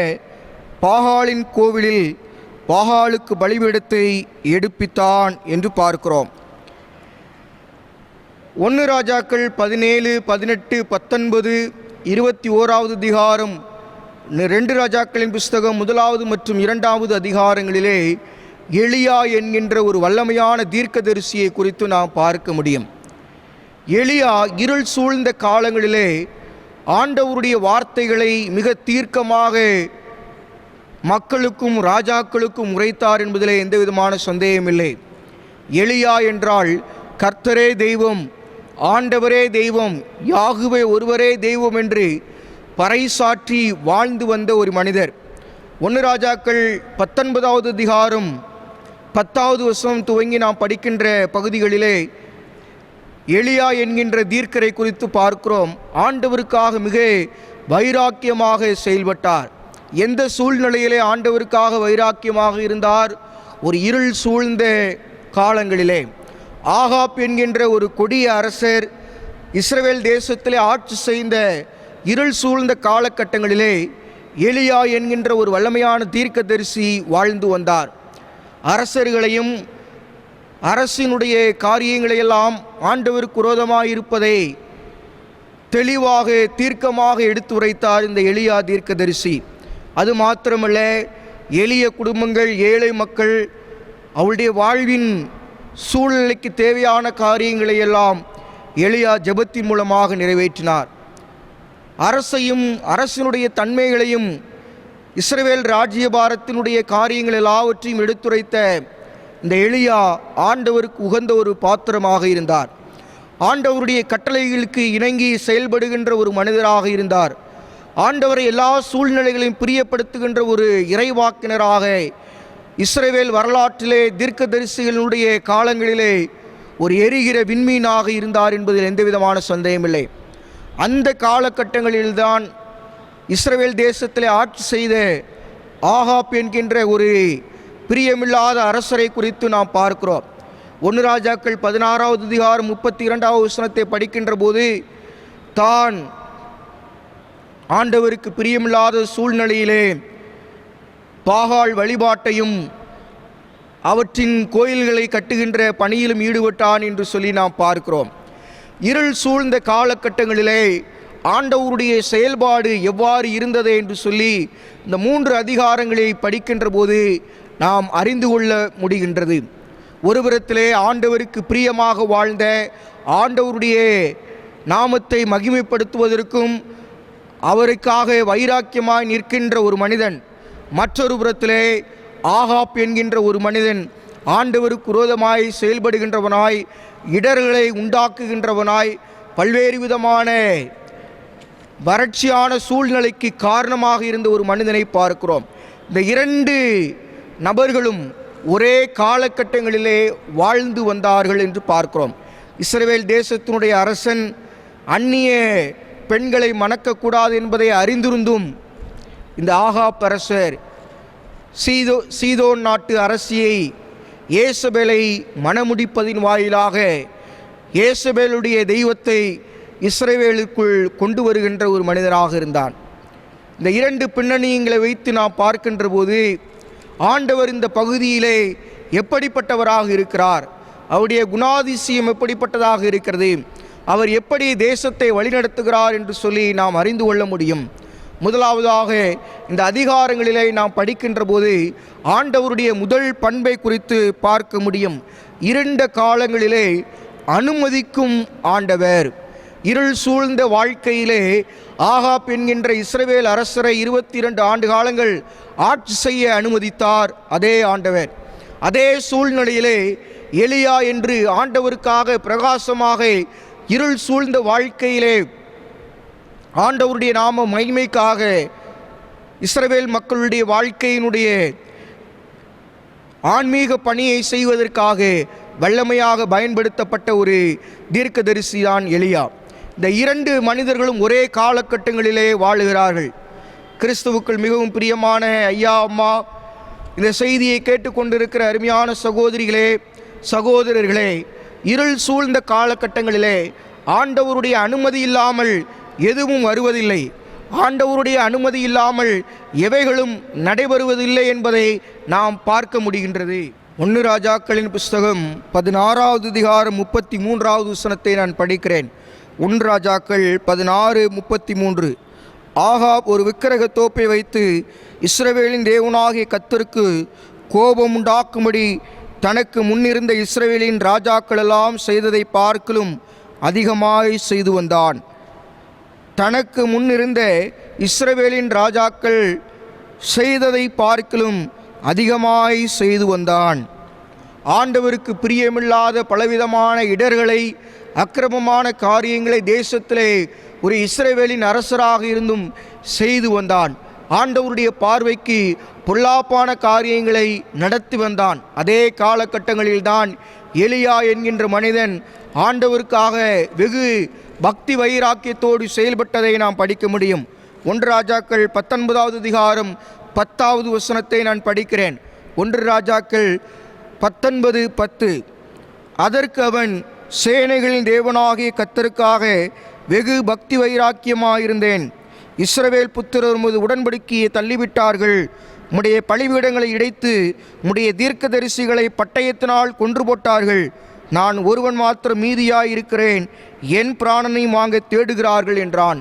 பாகாலின் கோவிலில் பாகாலுக்கு பலிபீடத்தை எடுப்பித்தான் என்று பார்க்கிறோம். 1 ராஜாக்கள் 17, 18, 19, 21வது அதிகாரம், 2 ராஜாக்களின் புஸ்தகம் 1வது மற்றும் 2வது அதிகாரங்களிலே எலியா என்கின்ற ஒரு வல்லமையான தீர்க்கதரிசியை குறித்து நாம் பார்க்க முடியும். எலியா இருள் சூழ்ந்த காலங்களிலே ஆண்டவருடைய வார்த்தைகளை மிக தீர்க்கமாக மக்களுக்கும் ராஜாக்களுக்கும் உரைத்தார் என்பதிலே எந்த விதமான சந்தேகமில்லை. எலியா என்றால் கர்த்தரே தெய்வம், ஆண்டவரே தெய்வம், யாகுவே ஒருவரே தெய்வம் என்று பறைசாற்றி வாழ்ந்து வந்த ஒரு மனிதர். 1 ராஜாக்கள் 19வது அதிகாரம் 10வது வசனம் துவங்கி நாம் படிக்கின்ற பகுதிகளிலே எலியா என்கின்ற தீர்க்கரை குறித்து பார்க்கிறோம். ஆண்டவருக்காக மிக வைராக்கியமாக செயல்பட்டார். எந்த சூழ்நிலையிலே ஆண்டவருக்காக வைராக்கியமாக இருந்தார்? ஒரு இருள் சூழ்ந்த காலங்களிலே ஆகாப் என்கின்ற ஒரு கொடிய அரசர் இஸ்ரவேல் தேசத்திலே ஆட்சி செய்த இருள் சூழ்ந்த காலகட்டங்களிலே எலியா என்கின்ற ஒரு வல்லமையான தீர்க்கதரிசி வாழ்ந்து வந்தார். அரசர்களையும் அரசினுடைய காரியங்களையெல்லாம் ஆண்டவருக்கு விரோதமாக இருப்பதை தெளிவாக தீர்க்கமாக எடுத்துரைத்தார் இந்த எலியா தீர்க்கதரிசி. அது மாத்திரமல்ல, எளிய குடும்பங்கள், ஏழை மக்கள், அவருடைய வாழ்வின் சூழ்நிலைக்கு தேவையான காரியங்களை எல்லாம் எலியா ஜெபத்தின் மூலமாக நிறைவேற்றினார். அரசையும் அரசினுடைய தன்மைகளையும் இஸ்ரவேல் ராஜ்யபாரத்தினுடைய காரியங்கள் எல்லாவற்றையும் எடுத்துரைத்த இந்த எலியா ஆண்டவருக்கு உகந்த ஒரு பாத்திரமாக இருந்தார். ஆண்டவருடைய கட்டளைகளுக்கு இணங்கி செயல்படுகின்ற ஒரு மனிதராக இருந்தார். ஆண்டவரை எல்லா சூழ்நிலைகளையும் பிரியப்படுத்துகின்ற ஒரு இறைவாக்கினராக இஸ்ரவேல் வரலாற்றிலே தீர்க்கதரிசிகளுடைய காலங்களிலே ஒரு எரிகிற விண்மீனாக இருந்தார் என்பதில் எந்த விதமான சந்தேகமில்லை. அந்த காலகட்டங்களில்தான் இஸ்ரவேல் தேசத்திலே ஆட்சி செய்த ஆகாப் என்கின்ற ஒரு பிரியமில்லாத அரசரை குறித்து நாம் பார்க்கிறோம். 1 ராஜாக்கள் 16வது அதிகாரம் 32வது வசனத்தை படிக்கின்ற போது, தான் ஆண்டவருக்கு பிரியமில்லாத சூழ்நிலையிலே பாகால் வழிபாட்டையும் அவற்றின் கோயில்களை கட்டுகின்ற பணியிலும் ஈடுபட்டான் என்று சொல்லி நாம் பார்க்கிறோம். இருள் சூழ்ந்த காலகட்டங்களிலே ஆண்டவருடைய செயல்பாடு எவ்வாறு இருந்தது என்று சொல்லி இந்த 3 அதிகாரங்களை படிக்கின்ற போது நாம் அறிந்து கொள்ள முடிகின்றது. ஒருபுறத்திலே ஆண்டவருக்கு பிரியமாக வாழ்ந்த, ஆண்டவருடைய நாமத்தை மகிமைப்படுத்துவதற்கும் அவருக்காக வைராக்கியமாய் நிற்கின்ற ஒரு மனிதன், மற்றொரு புறத்திலே ஆகாப் என்கின்ற ஒரு மனிதன் ஆண்டவருக்கு விரோதமாய் செயல்படுகின்றவனாய், இடர்களை உண்டாக்குகின்றவனாய், பல்வேறு விதமான வறட்சியான சூழ்நிலைக்கு காரணமாக இருந்த ஒரு மனிதனை பார்க்கிறோம். இந்த 2 நபர்களும் ஒரே காலகட்டங்களிலே வாழ்ந்து வந்தார்கள் என்று பார்க்கிறோம். இஸ்ரவேல் தேசத்தினுடைய அரசன் அந்நிய பெண்களை மணக்கக்கூடாது என்பதை அறிந்திருந்தும் இந்த ஆகாப் அரசர் சீதோன் நாட்டு அரசியை ஏசபேலை மணமுடிப்பதின் வாயிலாக ஏசபேலுடைய தெய்வத்தை இஸ்ரவேலுக்குள் கொண்டு வருகின்ற ஒரு மனிதனாக இருந்தான். இந்த 2 பின்னணியங்களை வைத்து நாம் பார்க்கின்ற போது ஆண்டவர் இந்த பகுதியிலே எப்படிப்பட்டவராக இருக்கிறார், அவருடைய குணாதிசயம் எப்படிப்பட்டதாக இருக்கிறது, அவர் எப்படி தேசத்தை வழிநடத்துகிறார் என்று சொல்லி நாம் அறிந்து கொள்ள முடியும். முதலாவதாக இந்த அதிகாரங்களிலே நாம் படிக்கின்ற போது ஆண்டவருடைய முதல் பண்பை குறித்து பார்க்க முடியும். இருண்ட காலங்களிலே அனுமதிக்கும் ஆண்டவர். இருள் சூழ்ந்த வாழ்க்கையிலே ஆகாப் என்கின்ற இஸ்ரவேல் அரசரை 22 ஆண்டு காலங்கள் ஆட்சி செய்ய அனுமதித்தார் அதே ஆண்டவர். அதே சூழ்நிலையிலே எலியா என்று ஆண்டவருக்காக பிரகாசமாக இருள் சூழ்ந்த வாழ்க்கையிலே ஆண்டவருடைய நாம மகிமைக்காக இஸ்ரவேல் மக்களுடைய வாழ்க்கையினுடைய ஆன்மீக பணியை செய்வதற்காக வல்லமையாக பயன்படுத்தப்பட்ட ஒரு தீர்க்கதரிசிதான் எலியா. இந்த 2 மனிதர்களும் ஒரே காலகட்டங்களிலே வாழுகிறார்கள். கிறிஸ்துவுக்குள் மிகவும் பிரியமான ஐயா, அம்மா, இந்த செய்தியை கேட்டுக்கொண்டிருக்கிற அருமையான சகோதரிகளே, சகோதரர்களே, இருள் சூழ்ந்த காலகட்டங்களிலே ஆண்டவருடைய அனுமதி இல்லாமல் எதுவும் வருவதில்லை. ஆண்டவருடைய அனுமதி இல்லாமல் எவைகளும் நடைபெறுவதில்லை என்பதை நாம் பார்க்க முடிகின்றது. 1 ராஜாக்களின் புஸ்தகம் 16வது அதிகாரம் 33வது வசனத்தை நான் படிக்கிறேன். 1 ராஜாக்கள் 16:33. ஆகாப் ஒரு விக்கிரக தோப்பை வைத்து இஸ்ரவேலின் தேவனாகிய கர்த்தருக்கு கோபம் உண்டாக்கும்படி தனக்கு முன்னிருந்த இஸ்ரவேலின் ராஜாக்களெல்லாம் செய்ததை பார்க்கலும் அதிகமாய் செய்து வந்தான். தனக்கு முன்னிருந்த இஸ்ரவேலின் ராஜாக்கள் செய்ததை பார்க்கிலும் அதிகமாய் செய்து வந்தான். ஆண்டவருக்கு பிரியமில்லாத பலவிதமான இடர்களை, அக்கிரமமான காரியங்களை தேசத்திலே ஒரு இஸ்ரவேலின் அரசராக இருந்தும் செய்து வந்தான். ஆண்டவருடைய பார்வைக்கு பொல்லாப்பான காரியங்களை நடத்தி வந்தான். அதே காலகட்டங்களில்தான் எலியா என்கின்ற மனிதன் ஆண்டவருக்காக வெகு பக்தி வைராக்கியத்தோடு செயல்பட்டதை நாம் படிக்க முடியும். 1 ராஜாக்கள் 19வது அதிகாரம் 10வது வசனத்தை நான் படிக்கிறேன். 1 ராஜாக்கள் 19:10. அதற்கு அவன், சேனைகளின் தேவனாகிய கர்த்தருக்காக வெகு பக்தி வைராக்கியமாயிருந்தேன். இஸ்ரவேல் புத்திரர் உமது உடன்படிக்கையை தள்ளிவிட்டார்கள். உம்முடைய பலிபீடங்களை இடைத்து உம்முடைய தீர்க்கதரிசிகளை பட்டயத்தினால் கொன்று போட்டார்கள். நான் ஒருவன் மாத்திரம் மீதியாயிருக்கிறேன், என் பிராணனை வாங்க தேடுகிறார்கள் என்றான்.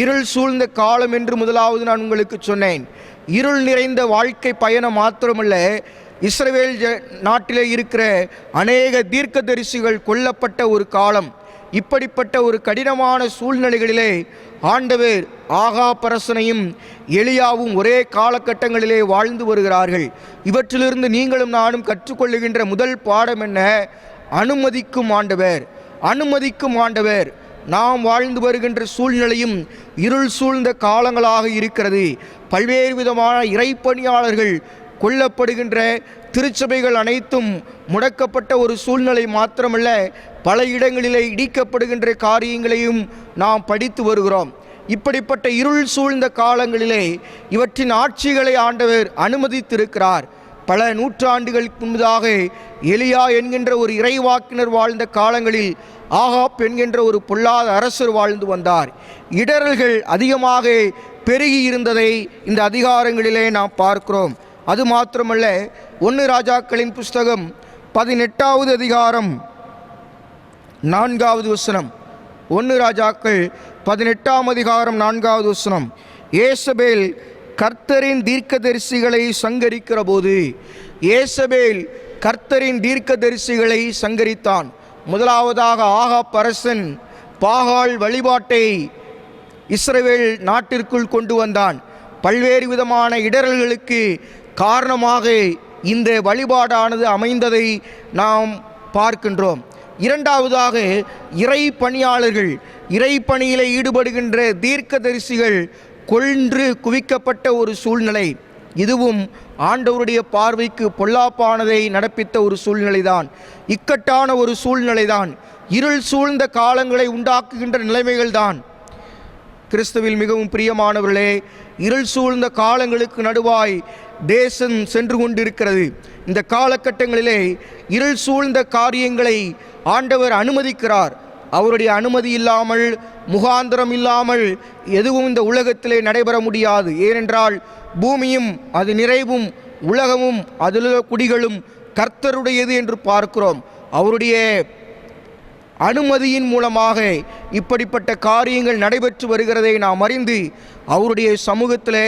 இருள் சூழ்ந்த காலம் என்று முதலாவது நான் உங்களுக்கு சொன்னேன். இருள் நிறைந்த வாழ்க்கை பயணம் மாத்திரமல்ல, இஸ்ரவேல் நாட்டிலே இருக்கிற அநேக தீர்க்கதரிசிகள் கொல்லப்பட்ட ஒரு காலம். இப்படிப்பட்ட ஒரு கடினமான சூழ்நிலைகளிலே ஆண்டவர் ஆகாப் அரசனையும் எலியாவும் ஒரே காலகட்டங்களிலே வாழ்ந்து வருகிறார்கள். இவற்றிலிருந்து நீங்களும் நானும் கற்றுக்கொள்ளுகின்ற முதல் பாடம் என்ன? அனுமதிக்கும் ஆண்டவர். அனுமதிக்கும் ஆண்டவர். நாம் வாழ்ந்து வருகின்ற சூழ்நிலையும் இருள் சூழ்ந்த காலங்களாக இருக்கிறது. பல்வேறு விதமான இறைப்பணியாளர்கள் கொல்லப்படுகின்ற, திருச்சபைகள் அனைத்தும் முடக்கப்பட்ட ஒரு சூழ்நிலை மாத்திரமல்ல, பல இடங்களிலே இடிக்கப்படுகின்ற காரியங்களையும் நாம் படித்து வருகிறோம். இப்படிப்பட்ட இருள் சூழ்ந்த காலங்களிலே இவற்றின் ஆட்சிகளை ஆண்டவர் அனுமதித்திருக்கிறார். பல நூற்றாண்டுகளுக்கு முன்பதாக எலியா என்கின்ற ஒரு இறைவாக்கினர் வாழ்ந்த காலங்களில் ஆகாப் என்கின்ற ஒரு பொல்லாத அரசர் வாழ்ந்து வந்தார். இடரல்கள் அதிகமாக பெருகி இருந்ததை இந்த அதிகாரங்களிலே நாம் பார்க்கிறோம். அது மாத்திரமல்ல, 1 ராஜாக்களின் புஸ்தகம் 18வது அதிகாரம் 4வது வசனம். 1 ராஜாக்கள் 18ஆம் அதிகாரம் 4வது வசனம். ஏசபேல் கர்த்தரின் தீர்க்கதரிசிகளை சங்கரிக்கிற போது, ஏசபேல் கர்த்தரின் தீர்க்கதரிசிகளை சங்கரித்தான். முதலாவதாக ஆகாப் அரசன் பாகால் வழிபாட்டை இஸ்ரவேல் நாட்டிற்குள் கொண்டு வந்தான். பல்வேறு விதமான இடரல்களுக்கு காரணமாக இந்த வழிபாடானது அமைந்ததை நாம் பார்க்கின்றோம். இரண்டாவதாக இறை பணியாளர்கள், இறை பணியில் ஈடுபடுகின்ற தீர்க்கதரிசிகள் கொன்று குவிக்கப்பட்ட ஒரு சூழ்நிலை. இதுவும் ஆண்டவருடைய பார்வைக்கு பொல்லாப்பானதை நடப்பித்த ஒரு சூழ்நிலைதான். இக்கட்டான ஒரு சூழ்நிலைதான். இருள் சூழ்ந்த காலங்களை உண்டாக்குகின்ற நிலைமைகள்தான். கிறிஸ்துவில் மிகவும் பிரியமானவர்களே, இருள் சூழ்ந்த காலங்களுக்கு நடுவாய் தேசம் சென்று கொண்டிருக்கிறது. இந்த காலகட்டங்களிலே இருள் சூழ்ந்த காரியங்களை ஆண்டவர் அனுமதிக்கிறார். அவருடைய அனுமதி இல்லாமல், முகாந்திரம் இல்லாமல் எதுவும் இந்த உலகத்திலே நடைபெற முடியாது. ஏனென்றால் பூமியும் அது நிறைவும் உலகமும் அதில் குடிகளும் கர்த்தருடையது என்று பார்க்கிறோம். அவருடைய அனுமதியின் மூலமாக இப்படிப்பட்ட காரியங்கள் நடைபெற்று வருகிறதை நாம் அறிந்து அவருடைய சமூகத்திலே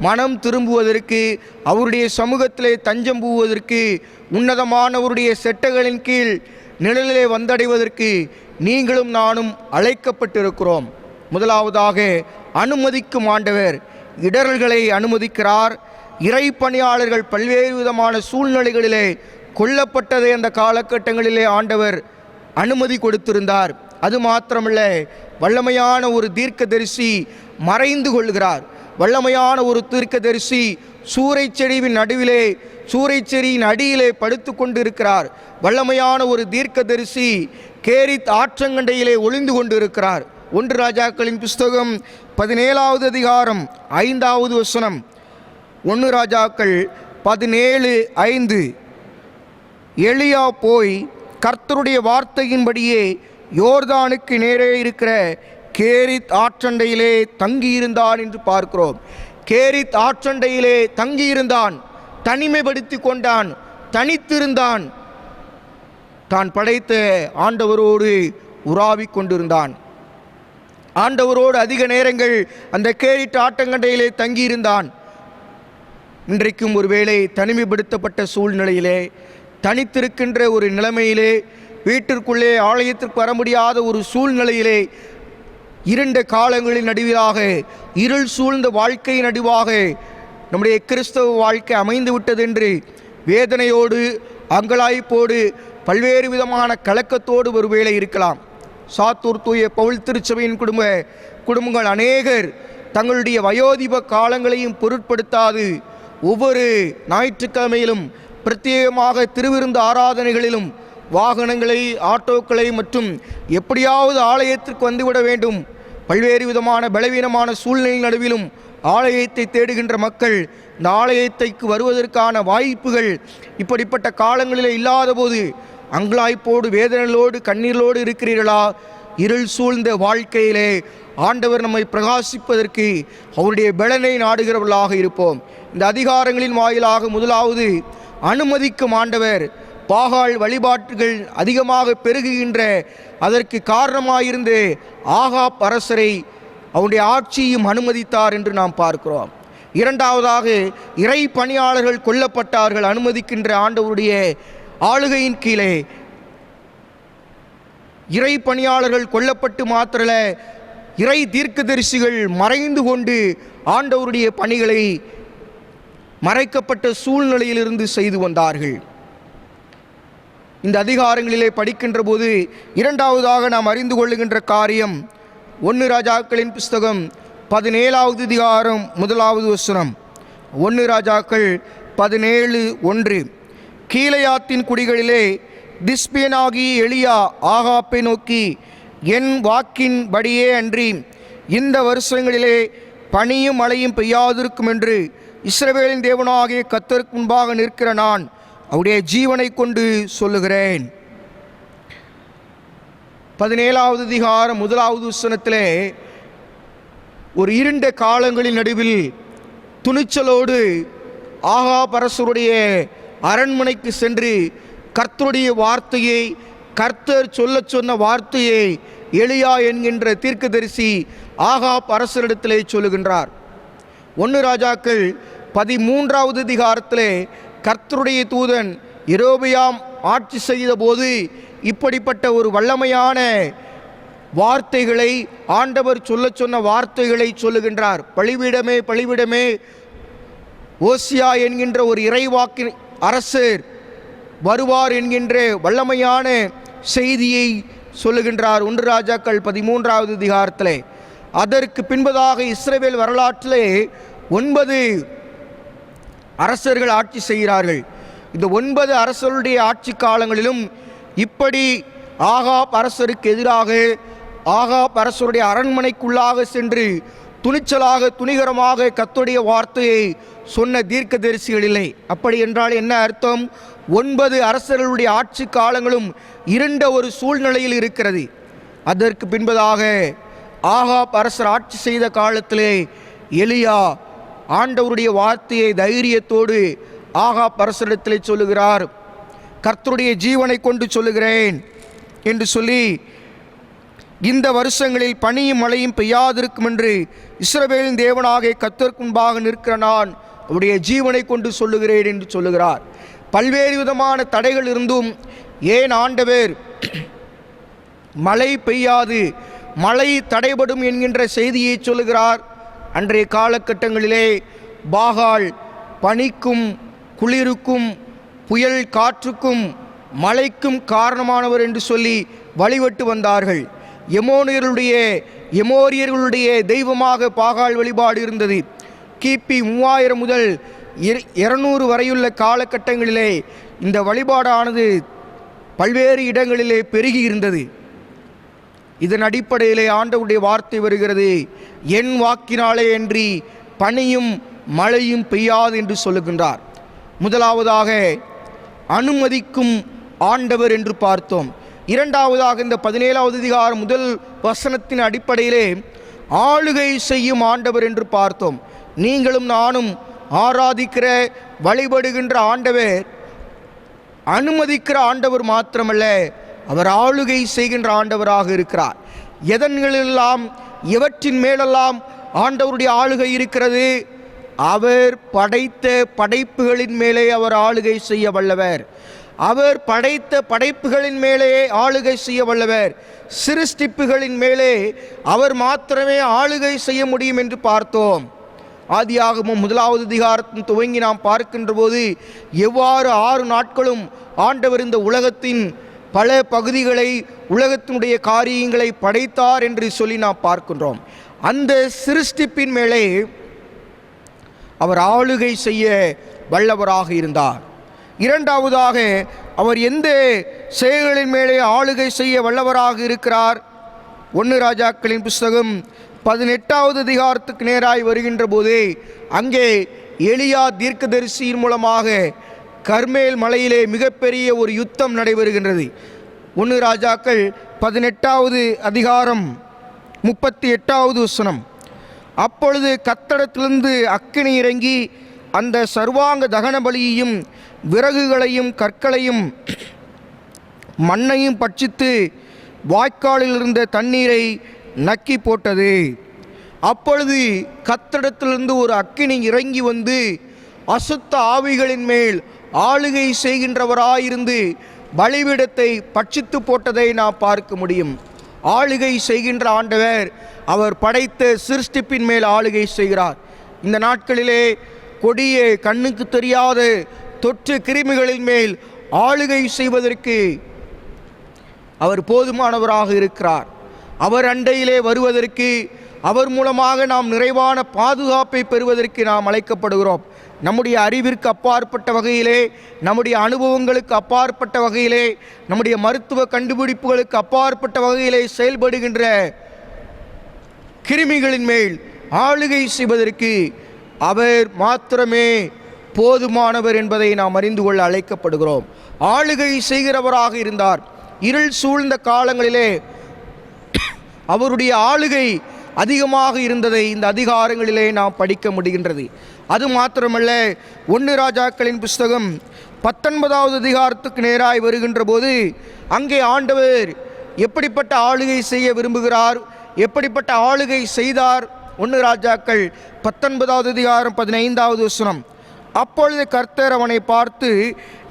மனம் திரும்புவதற்கு, அவருடைய சமூகத்திலே தஞ்சம் புகுவதற்கு, உன்னதமானவருடைய செட்டைகளின் கீழ் நிழலிலே வந்தடைவதற்கு நீங்களும் நானும் அழைக்கப்பட்டிருக்கிறோம். முதலாவதாக அனுமதிக்கும் ஆண்டவர் இடரல்களை அனுமதிக்கிறார். இறை பணியாளர்கள் பல்வேறு விதமான சூழ்நிலைகளிலே கொல்லப்பட்டதை அந்த காலகட்டங்களிலே ஆண்டவர் அனுமதி கொடுத்திருந்தார். அது மாத்திரமல்ல, வல்லமையான ஒரு தீர்க்கதரிசி மறைந்து கொள்கிறார். வல்லமையான ஒரு தீர்க்கதரிசி சூறைச்செடியின் நடுவிலே, சூறைச்செடியின் அடியிலே படுத்து கொண்டு இருக்கிறார். வல்லமையான ஒரு தீர்க்கதரிசி கேரித் ஆற்றங்கண்டையிலே ஒளிந்து கொண்டு இருக்கிறார். 1 ராஜாக்களின் புஸ்தகம் 17வது அதிகாரம் 5வது வசனம். 1 ராஜாக்கள் 17:5. எலியா போய் கர்த்தருடைய வார்த்தையின்படியே யோர்தானுக்கு நேரே இருக்கிற கேரித் ஆற்றண்டையிலே தங்கியிருந்தான் என்று பார்க்கிறோம். கேரித் ஆற்றண்டையிலே தங்கியிருந்தான், தனிமைப்படுத்தி கொண்டான், தனித்திருந்தான், தான் படைத்த ஆண்டவரோடு உறாவிக் கொண்டிருந்தான். ஆண்டவரோடு அதிக நேரங்கள் அந்த கேரித் ஆற்றங்கண்டையிலே தங்கியிருந்தான். இன்றைக்கும் ஒருவேளை தனிமைப்படுத்தப்பட்ட சூழ்நிலையிலே, தனித்திருக்கின்ற ஒரு நிலைமையிலே, வீட்டிற்குள்ளே ஆலயத்திற்கு வர முடியாத ஒரு சூழ்நிலையிலே இருண்ட காலங்களின் நடுவிலாக, இருள் சூழ்ந்த வாழ்க்கையின் நடுவாக நம்முடைய கிறிஸ்தவ வாழ்க்கை அமைந்து விட்டது என்று வேதனையோடு, அங்கலாய்ப்போடு, பல்வேறு விதமான கலக்கத்தோடு ஒருவேளை இருக்கலாம். சாத்தூர் தூய பவுல் திருச்சபையின் குடும்பங்கள் அநேகர் தங்களுடைய வயோதிப காலங்களையும் பொருட்படுத்தாது ஒவ்வொரு ஞாயிற்றுக்கிழமையிலும் பிரத்யேகமாக திருவிருந்து ஆராதனைகளிலும் வாகனங்களை, ஆட்டோக்களை மற்றும் எப்படியாவது ஆலயத்திற்கு வந்துவிட வேண்டும், பல்வேறு விதமான பலவீனமான சூழ்நிலை நடுவிலும் ஆலயத்தை தேடுகின்ற மக்கள் இந்த ஆலயத்தைக்கு வருவதற்கான வாய்ப்புகள் இப்படிப்பட்ட காலங்களில் இல்லாத போது அங்கலாய்ப்போடு, வேதனைகளோடு, கண்ணீரோடு இருக்கிறீர்களா? இருள் சூழ்ந்த வாழ்க்கையிலே ஆண்டவர் நம்மை பிரகாசிப்பதற்கு அவருடைய பலனை நாடுகிறவர்களாக இருப்போம். இந்த அதிகாரங்களின் வாயிலாக முதலாவது அனுமதிக்கும் ஆண்டவர் பாகால் வழிபாட்டுகள் அதிகமாக பெருகுகின்ற அதற்கு காரணமாயிருந்து ஆகாப் அரசரை அவருடைய ஆட்சியும் அனுமதித்தார் என்று நாம் பார்க்கிறோம். இரண்டாவதாக இறை பணியாளர்கள் கொல்லப்பட்டார்கள். அனுமதிக்கின்ற ஆண்டவருடைய ஆளுகையின் கீழே இறை பணியாளர்கள் கொல்லப்பட்டு மாத்திரல, இறை தீர்க்கதரிசிகள் மறைந்து கொண்டு ஆண்டவருடைய பணிகளை மறைக்கப்பட்ட சூழ்நிலையிலிருந்து செய்து வந்தார்கள். இந்த அதிகாரங்களிலே படிக்கின்ற போது இரண்டாவதாக நாம் அறிந்து கொள்ளுகின்ற காரியம் 1 ராஜாக்களின் புஸ்தகம் 17வது அதிகாரம் 1வது வசனம். 1 ராஜாக்கள் 17:1. கீலேயாத்தின் குடிகளிலே திஸ்பியனாகி எலியா ஆகாப்பை நோக்கி, என் வாக்கின்படியே அன்றி இந்த வருஷங்களிலே பனியும் மழையும் பெய்யாதிருக்கும் என்று இஸ்ரவேலின் தேவனாகிய கர்த்தருக்கு முன்பாக நிற்கிற நான் அவருடைய ஜீவனை கொண்டு சொல்லுகிறேன். 17வது அதிகாரம் 1வது வசனத்திலே ஒரு இருண்ட காலங்களின் நடுவில் துணிச்சலோடு ஆகாப் அரசருடைய அரண்மனைக்கு சென்று கர்த்தருடைய வார்த்தையை, கர்த்தர் சொன்ன வார்த்தையை எலியா என்கின்ற தீர்க்கதரிசி ஆகாப் அரசரிடத்திலே சொல்லுகின்றார். 1 ராஜாக்கள் 13வது அதிகாரத்திலே கர்த்தருடைய தூதன் யெரொபெயாம் ஆட்சி செய்த போது இப்படிப்பட்ட ஒரு வல்லமையான வார்த்தைகளை ஆண்டவர் சொன்ன வார்த்தைகளை சொல்லுகின்றார். பழிவிடமே பழிவிடமே, ஓசியா என்கின்ற ஒரு இறைவாக்கின் அரசர் வருவார் என்கின்ற வல்லமையான செய்தியை சொல்லுகின்றார் 1 ராஜாக்கள் 13வது அதிகாரத்திலே. அதற்கு பின்பதாக இஸ்ரவேல் வரலாற்றிலே 9 அரசர்கள் ஆட்சி செய்கிறார்கள். இந்த 9 அரசர்களுடைய ஆட்சி காலங்களிலும் இப்படி ஆகாப் அரசருக்கு எதிராக ஆகாப் அரசருடைய அரண்மனைக்குள்ளாக சென்று துணிச்சலாக, துணிகரமாக கர்த்தருடைய வார்த்தையை சொன்ன தீர்க்கதரிசிகள் இல்லை. அப்படி என்றால் என்ன அர்த்தம்? 9 அரசர்களுடைய ஆட்சி காலங்களும் இருண்ட ஒரு சூழ்நிலையில் இருக்கிறது. அதற்கு பின்பதாக ஆகாப் அரசர் ஆட்சி செய்த காலத்திலே எலியா ஆண்டவருடைய வார்த்தையை தைரியத்தோடு ஆகாப் அரசரிடத்திலே சொல்லுகிறார். கர்த்தருடைய ஜீவனை கொண்டு சொல்லுகிறேன் என்று சொல்லி, இந்த வருஷங்களில் பனியும் மழையும் பெய்யாதிருக்கும் என்று இஸ்ரவேலின் தேவனாகிய கர்த்தருக்கு முன்பாக நிற்கிற நான் அவருடைய ஜீவனை கொண்டு சொல்லுகிறேன் என்று சொல்லுகிறார். பல்வேறு விதமான தடைகள் இருந்தும் ஏன் ஆண்டவர் மழை பெய்யாது, மழை தடைபடும் என்கின்ற செய்தியை சொல்லுகிறார்? அன்றைய காலகட்டங்களிலே பாகால் பனிக்கும் குளிருக்கும் புயல் காற்றுக்கும் மழைக்கும் காரணமானவர் என்று சொல்லி வழிபட்டு வந்தார்கள். எமோரியர்களுடைய தெய்வமாக பாகால் வழிபாடு இருந்தது. கிபி 3000 முதல் 200 வரையுள்ள காலகட்டங்களிலே இந்த வழிபாடானது பல்வேறு இடங்களிலே பெருகி இருந்தது. இதன் அடிப்படையிலே ஆண்டவருடைய வார்த்தை வருகிறது, என் வாக்கினாலே அன்றி பனியும் மழையும் பெய்யாது என்று சொல்லுகின்றார். முதலாவதாக அனுமதிக்கும் ஆண்டவர் என்று பார்த்தோம். இரண்டாவதாக இந்த 17வது அதிகாரம் 1 வசனத்தின் அடிப்படையிலே ஆளுகை செய்யும் ஆண்டவர் என்று பார்த்தோம். நீங்களும் நானும் ஆராதிக்கிற வழிபடுகின்ற ஆண்டவர் அனுமதிக்கிற ஆண்டவர் மாத்திரமல்ல, அவர் ஆளுகை செய்கின்ற ஆண்டவராக இருக்கிறார். எதன்களெல்லாம், எவற்றின் மேலெல்லாம் ஆண்டவருடைய ஆளுகை இருக்கிறது? அவர் படைத்த படைப்புகளின் மேலே அவர் ஆளுகை செய்ய வல்லவர். அவர் படைத்த படைப்புகளின் மேலே ஆளுகை செய்ய வல்லவர். சிருஷ்டிப்புகளின் மேலே அவர் மாத்திரமே ஆளுகை செய்ய முடியும் என்று பார்த்தோம். ஆதியாகமம் 1வது அதிகாரத்தின் துவங்கி நாம் பார்க்கின்ற போது எவ்வாறு 6 நாட்களும் ஆண்டவர் இந்த உலகத்தின் பல பகுதிகளை, உலகத்தினுடைய காரியங்களை படைத்தார் என்று சொல்லி நாம் பார்க்கின்றோம். அந்த சிருஷ்டிப்பின் மேலே அவர் ஆளுகை செய்ய வல்லவராக இருந்தார். இரண்டாவதாக, அவர் எந்த செயல்களின் மேலே ஆளுகை செய்ய வல்லவராக இருக்கிறார்? 1 ராஜாக்களின் புஸ்தகம் 18வது அதிகாரத்துக்கு நேராய் வருகின்ற போதே அங்கே எலியா தீர்க்கதரிசியின் மூலமாக கர்மேல் மலையிலே மிகப்பெரிய ஒரு யுத்தம் நடைபெறுகின்றது. 1 ராஜாக்கள் 18வது அதிகாரம் 38வது வசனம். அப்பொழுது கர்த்தரிடத்திலிருந்து அக்கினி இறங்கி அந்த சர்வாங்க தகன பலியையும் விறகுகளையும் கற்களையும் மண்ணையும் பட்சித்து வாய்க்காலில் இருந்த தண்ணீரை நக்கி போட்டது. அப்பொழுது கர்த்தரிடத்திலிருந்து ஒரு அக்கினி இறங்கி வந்து அசுத்த ஆவிகளின் மேல் ஆளுகை செய்கின்றவராயிருந்து பலிபீடத்தை பட்சித்து போட்டதை நாம் பார்க்க முடியும். ஆளுகை செய்கின்ற ஆண்டவர் அவர் படைத்த சிருஷ்டிப்பின் மேல் ஆளுகை செய்கிறார். இந்த நாட்களிலே கொடிய கண்ணுக்கு தெரியாத தொற்று கிருமிகளின் மேல் ஆளுகை செய்வதற்கு அவர் போதுமானவராக இருக்கிறார். அவர் அண்டையிலே வருவதற்கு, அவர் மூலமாக நாம் நிறைவான பாதுகாப்பை பெறுவதற்கு நாம் அழைக்கப்படுகிறோம். நம்முடைய அறிவிற்கு அப்பாற்பட்ட வகையிலே, நம்முடைய அனுபவங்களுக்கு அப்பாற்பட்ட வகையிலே, நம்முடைய மருத்துவ கண்டுபிடிப்புகளுக்கு அப்பாற்பட்ட வகையிலே செயல்படுகின்ற கிருமிகளின் மேல் ஆளுகை செய்வதற்கு அவர் மாத்திரமே போதுமானவர் என்பதை நாம் அறிந்து கொள்ள அழைக்கப்படுகிறோம். ஆளுகை செய்கிறவராக இருந்தார். இருள் சூழ்ந்த காலங்களிலே அவருடைய ஆளுகை அதிகமாக இருந்ததை இந்த அதிகாரங்களிலே நாம் படிக்க முடிகின்றது. அது மாத்திரமல்ல, 1 ராஜாக்களின் புஸ்தகம் 19வது அதிகாரத்துக்கு நேராய் வருகின்ற போது அங்கே ஆண்டவர் எப்படிப்பட்ட ஆளுகை செய்ய விரும்புகிறார், எப்படிப்பட்ட ஆளுகை செய்தார்? 1 ராஜாக்கள் 19வது அதிகாரம் 15வது வசனம். அப்பொழுது கர்த்தர் அவனை பார்த்து,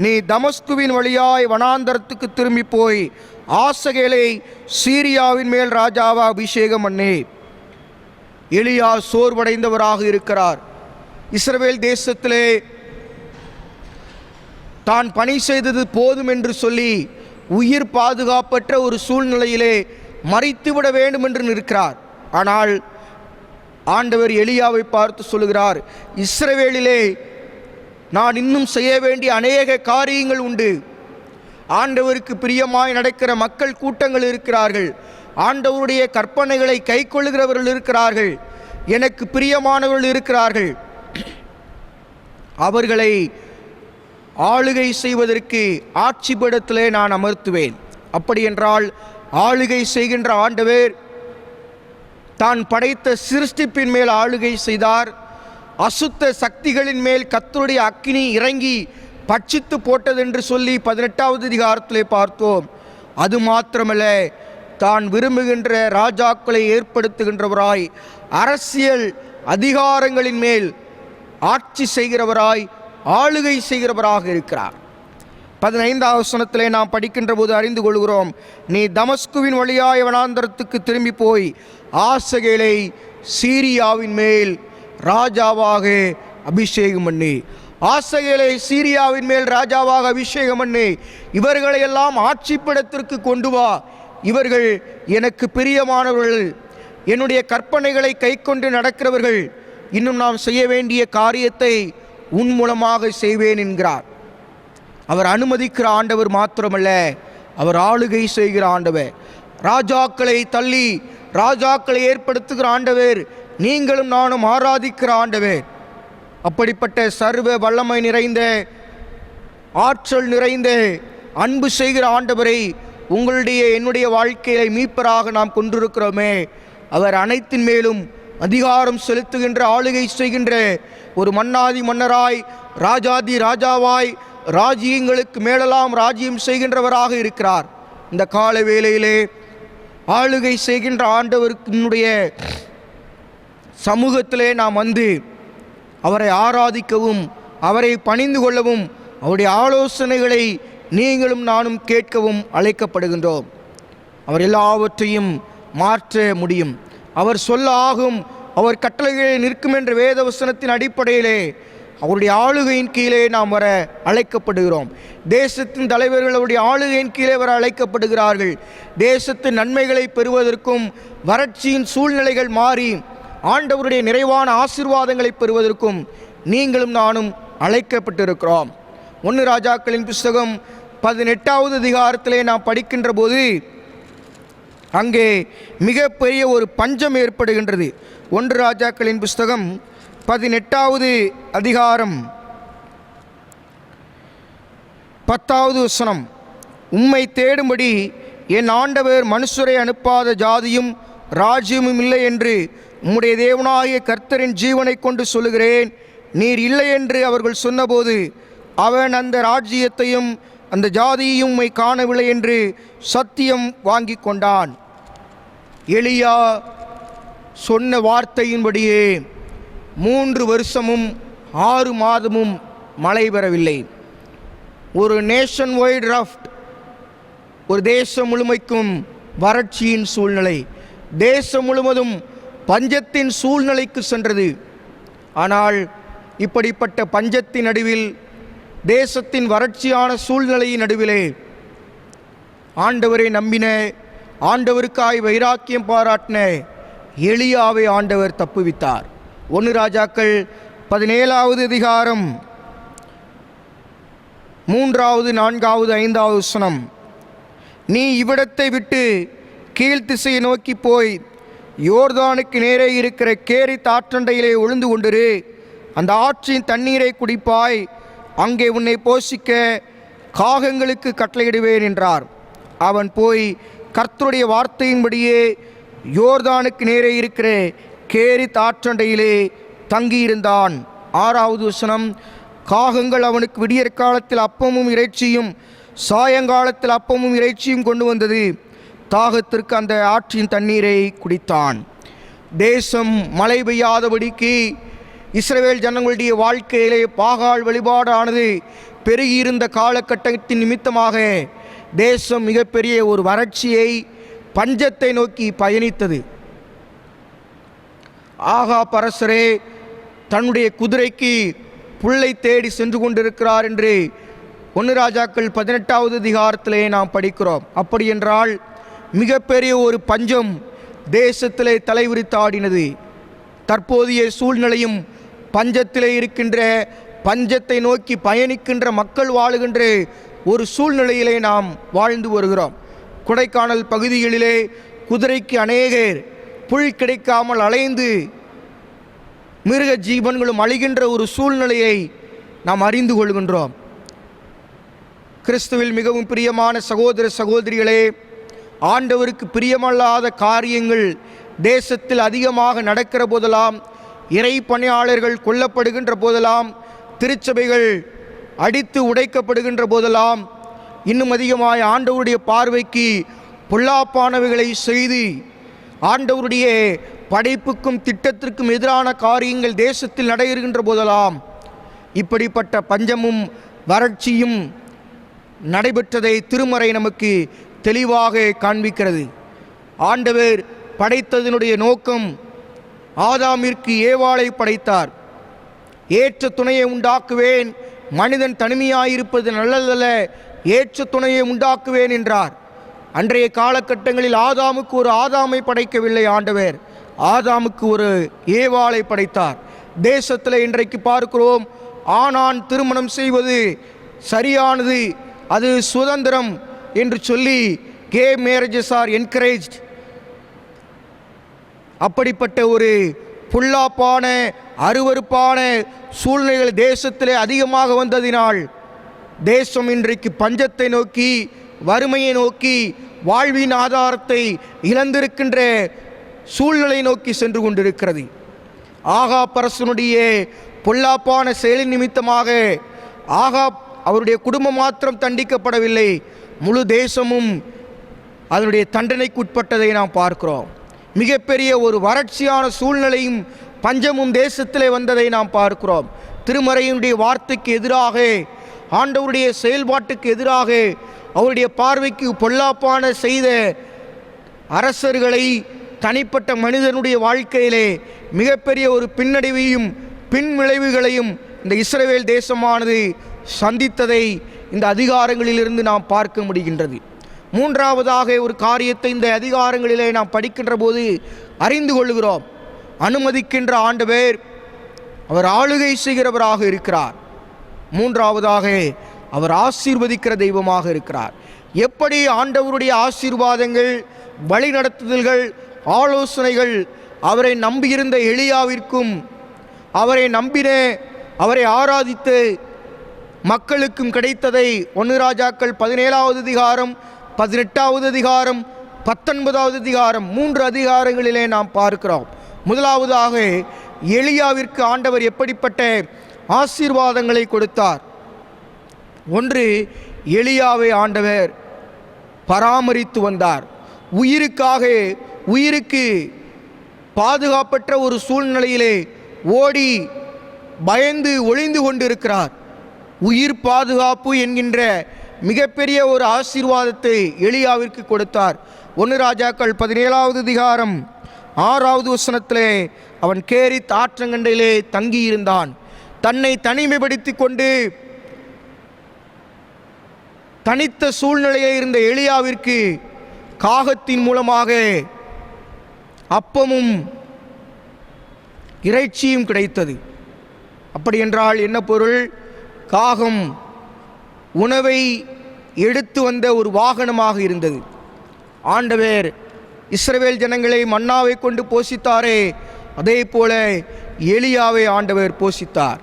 நீ தமஸ்குவின் வழியாய் வனாந்தரத்துக்கு திரும்பி போய் ஆசகேலை சீரியாவின் மேல் ராஜாவாக அபிஷேகம் பண்ணே. எலியா சோர்வடைந்தவராக இருக்கிறார். இஸ்ரவேல் தேசத்திலே தான் பணி செய்தது போதும் என்று சொல்லி உயிர் பாதுகாப்பற்ற ஒரு சூழ்நிலையிலே மறித்துவிட வேண்டும் என்று நிற்கிறார். ஆனால் ஆண்டவர் எலியாவை பார்த்து சொல்லுகிறார், இஸ்ரவேலிலே நான் இன்னும் செய்ய வேண்டிய அநேக காரியங்கள் உண்டு. ஆண்டவருக்கு பிரியமாய் நடக்கிற மக்கள் கூட்டங்கள் இருக்கிறார்கள். ஆண்டவருடைய கற்பனைகளை கை கொள்ளுகிறவர்கள் இருக்கிறார்கள். எனக்கு பிரியமானவர்கள் இருக்கிறார்கள். அவர்களை ஆளுகை செய்வதற்கு ஆட்சி பீடத்திலே நான் அமர்த்துவேன். அப்படி என்றால் ஆளுகை செய்கின்ற ஆண்டவர் தான் படைத்த சிருஷ்டிப்பின் மேல் ஆளுகை செய்தார். அசுத்த சக்திகளின் மேல் கர்த்தருடைய அக்கினி இறங்கி பட்சித்து போட்டதென்று சொல்லி 18வது அதிகாரத்திலே பார்த்தோம். அது மாத்திரமல்ல, தான் விரும்புகின்ற ராஜாக்களை ஏற்படுத்துகின்றவராய், அரசியல் அதிகாரங்களின் மேல் ஆட்சி செய்கிறவராய், ஆளுகை செய்கிறவராக இருக்கிறார். 15வது வசனத்திலே நாம் படிக்கின்ற போது அறிந்து கொள்கிறோம், நீ தமஸ்குவின் வழியாய் வனாந்தரத்துக்கு திரும்பி போய் ஆசகேலை சீரியாவின் மேல் ராஜாவாக அபிஷேகம் பண்ணி. ஆசகேலை சீரியாவின் மேல் ராஜாவாக அபிஷேகம் பண்ணி இவர்களை எல்லாம் ஆட்சிப்படத்திற்கு கொண்டு வா. இவர்கள் எனக்கு பிரியமானவர்கள், என்னுடைய கற்பனைகளை கை கொண்டு நடக்கிறவர்கள். இன்னும் நாம் செய்ய வேண்டிய காரியத்தை உன் மூலமாக செய்வேன் என்கிறார். அவர் அனுமதிக்கிற ஆண்டவர் மாத்திரமல்ல, அவர் ஆளுகை செய்கிற ஆண்டவர். ராஜாக்களை தள்ளி ராஜாக்களை ஏற்படுத்துகிற ஆண்டவர், நீங்களும் நானும் ஆராதிக்கிற ஆண்டவர். அப்படிப்பட்ட சர்வ வல்லமை நிறைந்த, ஆற்றல் நிறைந்த, அன்பு செய்கிற ஆண்டவரை உங்களுடைய என்னுடைய வாழ்க்கையை மீட்பராக நாம் கொண்டிருக்கிறோமே. அவர் அனைத்தின் மேலும் அதிகாரம் செலுத்துகின்ற, ஆளுகை செய்கின்ற ஒரு மன்னாதி மன்னராய், ராஜாதி ராஜாவாய், ராஜ்யங்களுக்கு மேலெல்லாம் ராஜ்யம் செய்கின்றவராக இருக்கிறார். இந்த கால வேளையிலே ஆளுகை செய்கின்ற ஆண்டவருக்கினுடைய சமூகத்திலே நாம் வந்து அவரை ஆராதிக்கவும், அவரை பணிந்து கொள்ளவும், அவருடைய ஆலோசனைகளை நீங்களும் நானும் கேட்கவும் அழைக்கப்படுகின்றோம். அவர் எல்லாவற்றையும் மாற்ற முடியும். அவர் சொல்ல ஆகும், அவர் கட்டளைகளில் நிற்கும் என்ற வேத வசனத்தின் அடிப்படையிலே அவருடைய ஆளுகையின் கீழே நாம் வர அழைக்கப்படுகிறோம். தேசத்தின் தலைவர்கள் அவருடைய ஆளுகையின் கீழே வர அழைக்கப்படுகிறார்கள். தேசத்தின் நன்மைகளை பெறுவதற்கும் வறட்சியின் சூழ்நிலைகள் மாறி ஆண்டவருடைய நிறைவான ஆசீர்வாதங்களை பெறுவதற்கும் நீங்களும் நானும் அழைக்கப்பட்டிருக்கிறோம். 1 ராஜாக்களின் புஸ்தகம் 18வது அதிகாரத்திலே நாம் படிக்கின்ற போது அங்கே மிகப்பெரிய ஒரு பஞ்சம் ஏற்படுகின்றது. 1 ராஜாக்களின் புஸ்தகம் 18வது அதிகாரம் 10வது வசனம். உம்மை தேடும்படி என் ஆண்டவர் மனுஷரை அனுப்பாத ஜாதியும் ராஜ்யமும் இல்லை என்று உம்முடைய தேவனாகிய கர்த்தரின் ஜீவனை கொண்டு சொல்லுகிறேன். நீர் இல்லை என்று அவர்கள் சொன்னபோது அவன் அந்த ராஜ்யத்தையும் அந்த ஜாதியையும் உம்மை காணவில்லை என்று சத்தியம் வாங்கி கொண்டான். எலியா சொன்ன வார்த்தையின்படியே 3 வருஷமும் 6 மாதமும் மழை பெறவில்லை. ஒரு நேஷன் வைட் டிராஃப்ட், ஒரு தேசம் முழுமைக்கும் வறட்சியின் சூழ்நிலை, தேசம் முழுவதும் பஞ்சத்தின் சூழ்நிலைக்கு சென்றது. ஆனால் இப்படிப்பட்ட பஞ்சத்தின் நடுவில், தேசத்தின் வறட்சியான சூழ்நிலையின் நடுவிலே ஆண்டவரை நம்பின, ஆண்டவருக்காய் வைராக்கியம் பாராட்டின எலியாவை ஆண்டவர் தப்புவித்தார். 1 ராஜாக்கள் 17வது அதிகாரம் 3வது 4வது 5வது வசனம். நீ இவ்விடத்தை விட்டு கீழ்த்திசையை நோக்கி போய் யோர்தானுக்கு நேரே இருக்கிற கேரித் ஆற்றண்டையிலே ஒளிந்து கொண்டிரு. அந்த ஆற்றின் தண்ணீரை குடிப்பாய். அங்கே உன்னை போஷிக்க காகங்களுக்கு கட்டளையிடுவேன் என்றார். அவன் போய் கர்த்தருடைய வார்த்தையின்படியே யோர்தானுக்கு நேரே இருக்கிற கேரித் ஆற்றண்டையிலே தங்கியிருந்தான். 6வது வசனம். காகங்கள் அவனுக்கு விடியற் காலத்தில் அப்பமும் இறைச்சியும் சாயங்காலத்தில் அப்பமும் இறைச்சியும் கொண்டு வந்தது. தாகத்திற்கு அந்த ஆற்றின் தண்ணீரை குடித்தான். தேசம் மழை பெய்யாதபடிக்கு இஸ்ரவேல் ஜனங்களுடைய வாழ்க்கையிலே பாகால் வழிபாடானது பெருகியிருந்த காலகட்டத்தின் நிமித்தமாக தேசம் மிகப்பெரிய ஒரு வறட்சியை, பஞ்சத்தை நோக்கி பயணித்தது. ஆகாப் அரசரே தன்னுடைய குதிரைக்கு புல்லை தேடி சென்று கொண்டிருக்கிறார் என்று 1 ராஜாக்கள் 18வது அதிகாரத்திலே நாம் படிக்கிறோம். அப்படி என்றால் மிகப்பெரிய ஒரு பஞ்சம் தேசத்திலே தலைவிரித்தாடினது. தற்போதைய சூழ்நிலையும் பஞ்சத்திலே இருக்கின்ற, பஞ்சத்தை நோக்கி பயணிக்கின்ற மக்கள் வாழுகின்ற ஒரு சூழ்நிலையிலே நாம் வாழ்ந்து வருகிறோம். கொடைக்கானல் பகுதிகளிலே குதிரைக்கு அநேகர் புல் கிடைக்காமல் அலைந்து மிருக ஜீவன்களும் அழிகின்ற ஒரு சூழ்நிலையை நாம் அறிந்து கொள்கின்றோம். கிறிஸ்துவில் மிகவும் பிரியமான சகோதர சகோதரிகளே, ஆண்டவருக்கு பிரியமல்லாத காரியங்கள் தேசத்தில் அதிகமாக நடக்கிற போதெல்லாம், இறை பணியாளர்கள் கொல்லப்படுகின்ற போதெல்லாம், திருச்சபைகள் அடித்து உடைக்கப்படுகின்ற போதெல்லாம், இன்னும் அதிகமாய் ஆண்டவருடைய பார்வைக்கு பொல்லாப்பானவைகளை செய்து ஆண்டவருடைய படைப்புக்கும் திட்டத்திற்கும் எதிரான காரியங்கள் தேசத்தில் நடைபெறுகின்ற போதெல்லாம் இப்படிப்பட்ட பஞ்சமும் வறட்சியும் நடைபெற்றதை திருமறை நமக்கு தெளிவாக காண்பிக்கிறது. ஆண்டவர் படைத்ததனுடைய நோக்கம், ஆதாமிற்கு ஏவாளை படைத்தார். ஏற்ற துணையை உண்டாக்குவேன், மனிதன் தனிமையாயிருப்பது நல்லதல்ல, ஏற்ற துணையை உண்டாக்குவேன் என்றார். அன்றைய காலகட்டங்களில் ஆதாமுக்கு ஒரு ஆதாமை படைக்கவில்லை ஆண்டவர், ஆதாமுக்கு ஒரு ஏவாளை படைத்தார். தேசத்தில் இன்றைக்கு பார்க்கிறோம், ஆணான் திருமணம் செய்வது சரியானது, அது சுதந்திரம் என்று சொல்லி கே மேரேஜஸ் ஆர் என்கரேஜ்ட். அப்படிப்பட்ட ஒரு புல்லாப்பான அருவருப்பான சூழ்நிலைகள் தேசத்திலே அதிகமாக வந்ததினால் தேசம் இன்றைக்கு பஞ்சத்தை நோக்கி, வறுமையை நோக்கி, வாழ்வின் ஆதாரத்தை இழந்திருக்கின்ற சூழ்நிலை நோக்கி சென்று கொண்டிருக்கிறது. ஆகாப் அரசனுடைய பொல்லாப்பான செயலின் நிமித்தமாக ஆகாப் அவருடைய குடும்பம் மாத்திரம் தண்டிக்கப்படவில்லை, முழு தேசமும் அதனுடைய தண்டனைக்கு உட்பட்டதை நாம் பார்க்கிறோம். மிகப்பெரிய ஒரு வறட்சியான சூழ்நிலையும் பஞ்சமும் தேசத்திலே வந்ததை நாம் பார்க்கிறோம். திருமறையினுடைய வார்த்தைக்கு எதிராக ஆண்டவருடைய செயல்பாட்டுக்கு எதிராக அவருடைய பார்வைக்கு பொல்லாப்பான செய்த அரசர்களை, தனிப்பட்ட மனிதனுடைய வாழ்க்கையிலே மிகப்பெரிய ஒரு பின்னடைவையும் பின்விளைவுகளையும் இந்த இஸ்ரவேல் தேசமானது சந்தித்ததை இந்த அதிகாரங்களிலிருந்து நாம் பார்க்க முடிகின்றது. மூன்றாவதாக ஒரு காரியத்தை இந்த அதிகாரங்களிலே நாம் படிக்கின்ற போது அறிந்து கொள்கிறோம். அனுமதிக்கின்ற ஆண்டவர் அவர் ஆளுகை செய்கிறவராக இருக்கிறார். மூன்றாவதாக அவர் ஆசீர்வதிக்கிற தெய்வமாக இருக்கிறார். எப்படி ஆண்டவருடைய ஆசீர்வாதங்கள், வழிநடத்துதல்கள், ஆலோசனைகள் அவரை நம்பியிருந்த எலியாவிற்கும் அவரை நம்பின அவரை ஆராதித்த மக்களுக்கும் கிடைத்ததை 1 ராஜாக்கள் 17வது அதிகாரம், 18வது அதிகாரம், 19வது அதிகாரம் 3 அதிகாரங்களிலே நாம் பார்க்கிறோம். முதலாவதாக எலியாவிற்கு ஆண்டவர் எப்படிப்பட்ட ஆசீர்வாதங்களை கொடுத்தார்? ஒன்று, எலியாவை ஆண்டவர் பராமரித்து வந்தார். உயிருக்கு பாதுகாப்பற்ற ஒரு சூழ்நிலையிலே ஓடி பயந்து ஒளிந்து கொண்டிருக்கிறார். உயிர் பாதுகாப்பு என்கின்ற மிகப்பெரிய ஒரு ஆசீர்வாதத்தை எலியாவிற்கு கொடுத்தார். 1 ராஜாக்கள் 17வது அதிகாரம் 6வது வசனத்திலே அவன் கேரித் ஆற்றங்கண்டையிலே தங்கியிருந்தான். தன்னை தனிமைப்படுத்தி கொண்டு தனித்த சூழ்நிலையில் இருந்த எலியாவிற்கு காகத்தின் மூலமாக அப்பமும் இறைச்சியும் கிடைத்தது. அப்படி என்றால் என்ன பொருள்? காகம் உணவை எடுத்து வந்த ஒரு வாகனமாக இருந்தது. ஆண்டவர் இஸ்ரவேல் ஜனங்களை மன்னாவை கொண்டு போஷித்தாரே, அதே போல எலியாவை ஆண்டவர் போஷித்தார்.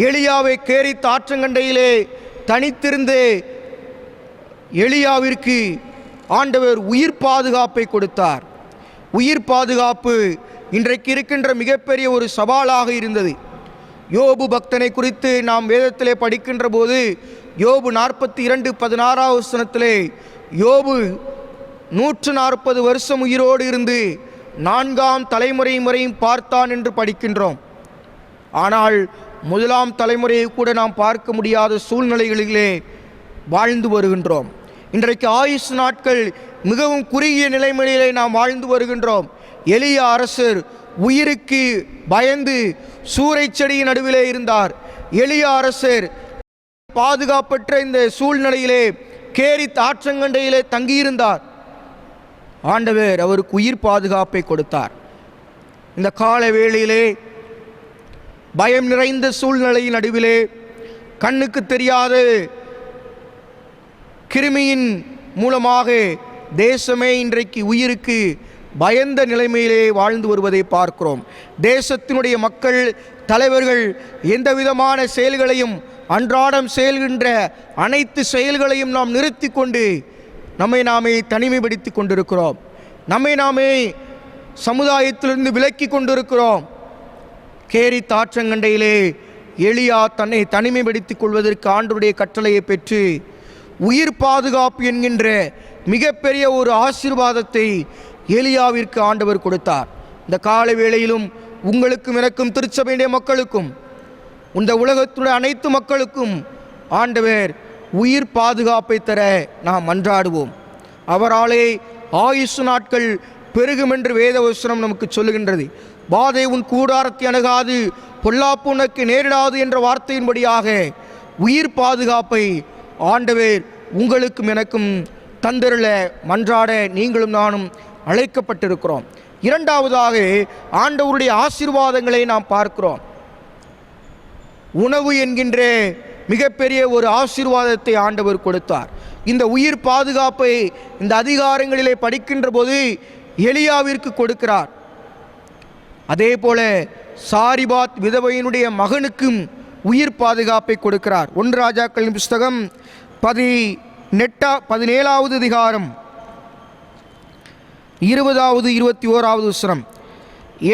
எலியாவை கேரித் ஆற்றங்கண்டையிலே தனித்திருந்து எலியாவிற்கு ஆண்டவர் உயிர் பாதுகாப்பை கொடுத்தார். உயிர் பாதுகாப்பு இன்றைக்கு இருக்கின்ற மிகப்பெரிய ஒரு சவாலாக இருந்தது. யோபு பக்தனை குறித்து நாம் வேதத்திலே படிக்கின்ற போது யோபு 42:16 வசனத்திலே யோபு 140 வருஷம் உயிரோடு இருந்து 4ஆம் தலைமுறை முறையும் பார்த்தான் என்று படிக்கின்றோம். ஆனால் 1ஆம் தலைமுறையை கூட நாம் பார்க்க முடியாத சூழ்நிலைகளிலே வாழ்ந்து வருகின்றோம். இன்றைக்கு ஆயுசு நாட்கள் மிகவும் குறுகிய நிலைமையிலே நாம் வாழ்ந்து வருகின்றோம். எலியா அரசர் உயிருக்கு பயந்து சூறை செடியின் நடுவிலே இருந்தார். எலியா அரசர் பாதுகாப்பற்ற இந்த சூழ்நிலையிலே கேரித் ஆற்றங்கண்டையிலே தங்கியிருந்தார். ஆண்டவர் அவருக்கு உயிர் பாதுகாப்பை கொடுத்தார். இந்த கால வேளையிலே பயம் நிறைந்த சூழ்நிலையின் நடுவிலே கண்ணுக்கு தெரியாத கிருமியின் மூலமாக தேசமே இன்றைக்கு உயிருக்கு பயந்த நிலைமையிலே வாழ்ந்து வருவதை பார்க்கிறோம். தேசத்தினுடைய மக்கள், தலைவர்கள் எந்த விதமான செயல்களையும், அன்றாடம் செயல்கின்ற அனைத்து செயல்களையும் நாம் நிறுத்தி கொண்டு நம்மை நாமே தனிமைப்படுத்தி கொண்டிருக்கிறோம். நம்மை நாமே சமுதாயத்திலிருந்து விலக்கி கொண்டிருக்கிறோம். கேரித் ஆற்றங்கண்டையிலே எலியா தன்னை தனிமைப்படுத்திக் கொள்வதற்கு ஆண்டவருடைய கட்டளையை பெற்று உயிர் பாதுகாப்பு என்கின்ற மிகப்பெரிய ஒரு ஆசீர்வாதத்தை எலியாவிற்கு ஆண்டவர் கொடுத்தார். இந்த கால வேளையிலும் உங்களுக்கும் எனக்கும் திருச்சபையுடைய மக்களுக்கும் இந்த உலகத்துடைய அனைத்து மக்களுக்கும் ஆண்டவர் உயிர் பாதுகாப்பை தர நாம் மன்றாடுவோம். அவராலே ஆயுசு நாட்கள் பெருகும் என்று வேதவசனம் நமக்கு சொல்லுகின்றது. பாதை உன் கூடாரத்தை அணுகாது, பொல்லாப்பு உனக்கு நேரிடாது என்ற வார்த்தையின்படியாக உயிர் பாதுகாப்பை ஆண்டவர் உங்களுக்கும் எனக்கும் தந்திரல மன்றாட நீங்களும் நானும் அழைக்கப்பட்டிருக்கிறோம். இரண்டாவதாக ஆண்டவருடைய ஆசீர்வாதங்களை நாம் பார்க்கிறோம். உணவு என்கின்ற மிகப்பெரிய ஒரு ஆசீர்வாதத்தை ஆண்டவர் கொடுத்தார். இந்த உயிர் பாதுகாப்பை இந்த அதிகாரங்களிலே படிக்கின்ற போது எலியாவிற்கு கொடுக்கிறார். அதே போல சாரிபாத் விதவையினுடைய மகனுக்கும் உயிர் பாதுகாப்பை கொடுக்கிறார். 1 ராஜாக்களின் புஸ்தகம் 17வது அதிகாரம் 20வது 21வது வசனம்.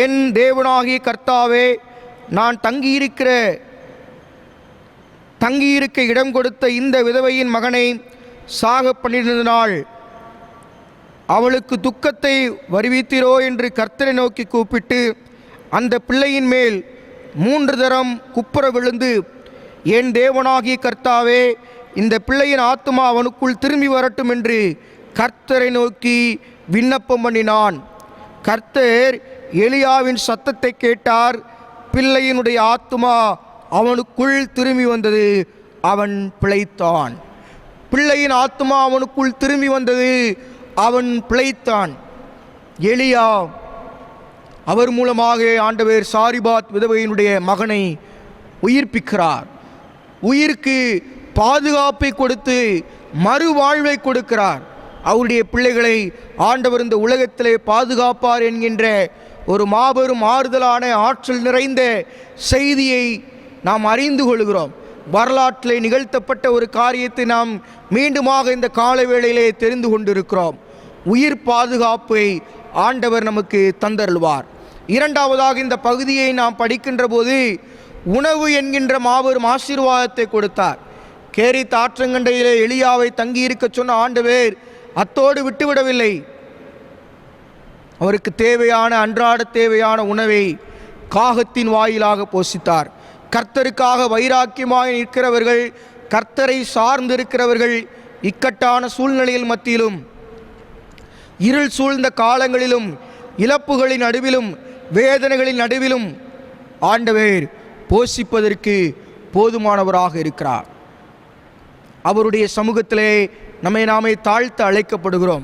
என் தேவனாகிய கர்த்தாவே, நான் தங்கியிருக்க இடம் கொடுத்த இந்த விதவையின் மகனை சாக பண்ணினதினால் அவளுக்கு துக்கத்தை வருவித்தீரோ என்று கர்த்தரை நோக்கி கூப்பிட்டு அந்த பிள்ளையின் மேல் 3 தரம் குப்புற விழுந்து என் தேவனாகிய கர்த்தாவே, இந்த பிள்ளையின் ஆத்துமா அவனுக்குள் திரும்பி வரட்டும் என்று கர்த்தரை நோக்கி விண்ணப்பம் பண்ணினான். கர்த்தர் எலியாவின் சத்தத்தை கேட்டார். பிள்ளையினுடைய ஆத்துமா அவனுக்குள் திரும்பி வந்தது, அவன் பிழைத்தான். பிள்ளையின் ஆத்துமா அவனுக்குள் திரும்பி வந்தது, அவன் பிழைத்தான். எலியா அவர் மூலமாக ஆண்டவர் சாரிபாத் விதவையினுடைய மகனை உயிர்ப்பிக்கிறார். உயிருக்கு பாதுகாப்பை கொடுத்து மறுவாழ்வை கொடுக்கிறார். அவருடைய பிள்ளைகளை ஆண்டவர் இந்த உலகத்திலே பாதுகாப்பார் என்கின்ற ஒரு மாபெரும் ஆறுதலான ஆற்றல் நிறைந்த செய்தியை நாம் அறிந்து கொள்கிறோம். வரலாற்றில் நிகழ்த்தப்பட்ட ஒரு காரியத்தை நாம் மீண்டுமாக இந்த கால வேளையிலே தெரிந்து கொண்டிருக்கிறோம். உயிர் பாதுகாப்பை ஆண்டவர் நமக்கு தந்தருள்வார். இரண்டாவதாக இந்த பகுதியை நாம் படிக்கின்ற போது உணவு என்கின்ற மாபெரும் ஆசீர்வாதத்தை கொடுத்தார். கேரித் ஆற்றங்கண்டையிலே எலியாவை தங்கியிருக்க சொன்ன ஆண்டவர் அத்தோடு விட்டுவிடவில்லை. அவருக்கு தேவையான அன்றாட தேவையான உணவை காகத்தின் வாயிலாக போஷித்தார். கர்த்தருக்காக வைராக்கியமாக நிற்கிறவர்கள், கர்த்தரை சார்ந்திருக்கிறவர்கள், இக்கட்டான சூழ்நிலையில் மத்தியிலும், இருள் சூழ்ந்த காலங்களிலும், இழப்புகளின் நடுவிலும், வேதனைகளின் நடுவிலும் ஆண்டவர் போஷிப்பதற்கு போதுமானவராக இருக்கிறார். அவருடைய சமூகத்திலே நம்மை நாமே தாழ்த்த அழைக்கப்படுகிறோம்.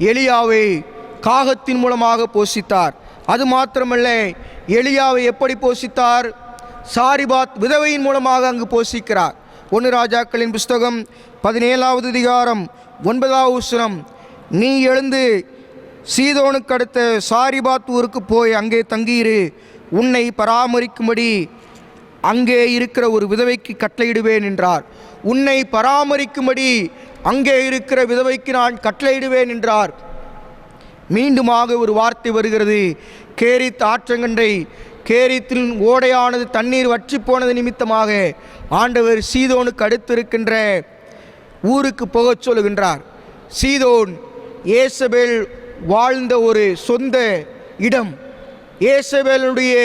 எலியாவை காகத்தின் மூலமாக போஷித்தார். அது மாத்திரமல்ல, எலியாவை எப்படி போஷித்தார்? சாரிபாத் விதவையின் மூலமாக அங்கு போஷிக்கிறார். 1 ராஜாக்களின் புஸ்தகம் 17வது அதிகாரம் 9வது வசனம், நீ எழுந்து சீதோனுக்கு அடுத்த சாரிபாத் ஊருக்கு போய் அங்கே தங்கியிரு, உன்னை பராமரிக்கும்படி அங்கே இருக்கிற ஒரு விதவைக்கு கட்டளையிடுவேன் என்றார். உன்னை பராமரிக்கும்படி அங்கே இருக்கிற விதவைக்கு நான் கட்டளையிடுவேன் என்றார். மீண்டுமாக ஒரு வார்த்தை வருகிறது. கேரித் ஆற்றங்கண்டை, கேரித்தின் ஓடையானது தண்ணீர் வற்றி போனது நிமித்தமாக ஆண்டவர் சீதோனுக்கு அடுத்திருக்கின்ற ஊருக்கு போகச் சொல்லுகின்றார். சீதோன் ஏசபேல் வாழ்ந்த ஒரு சொந்த இடம், ஏசபேலுடைய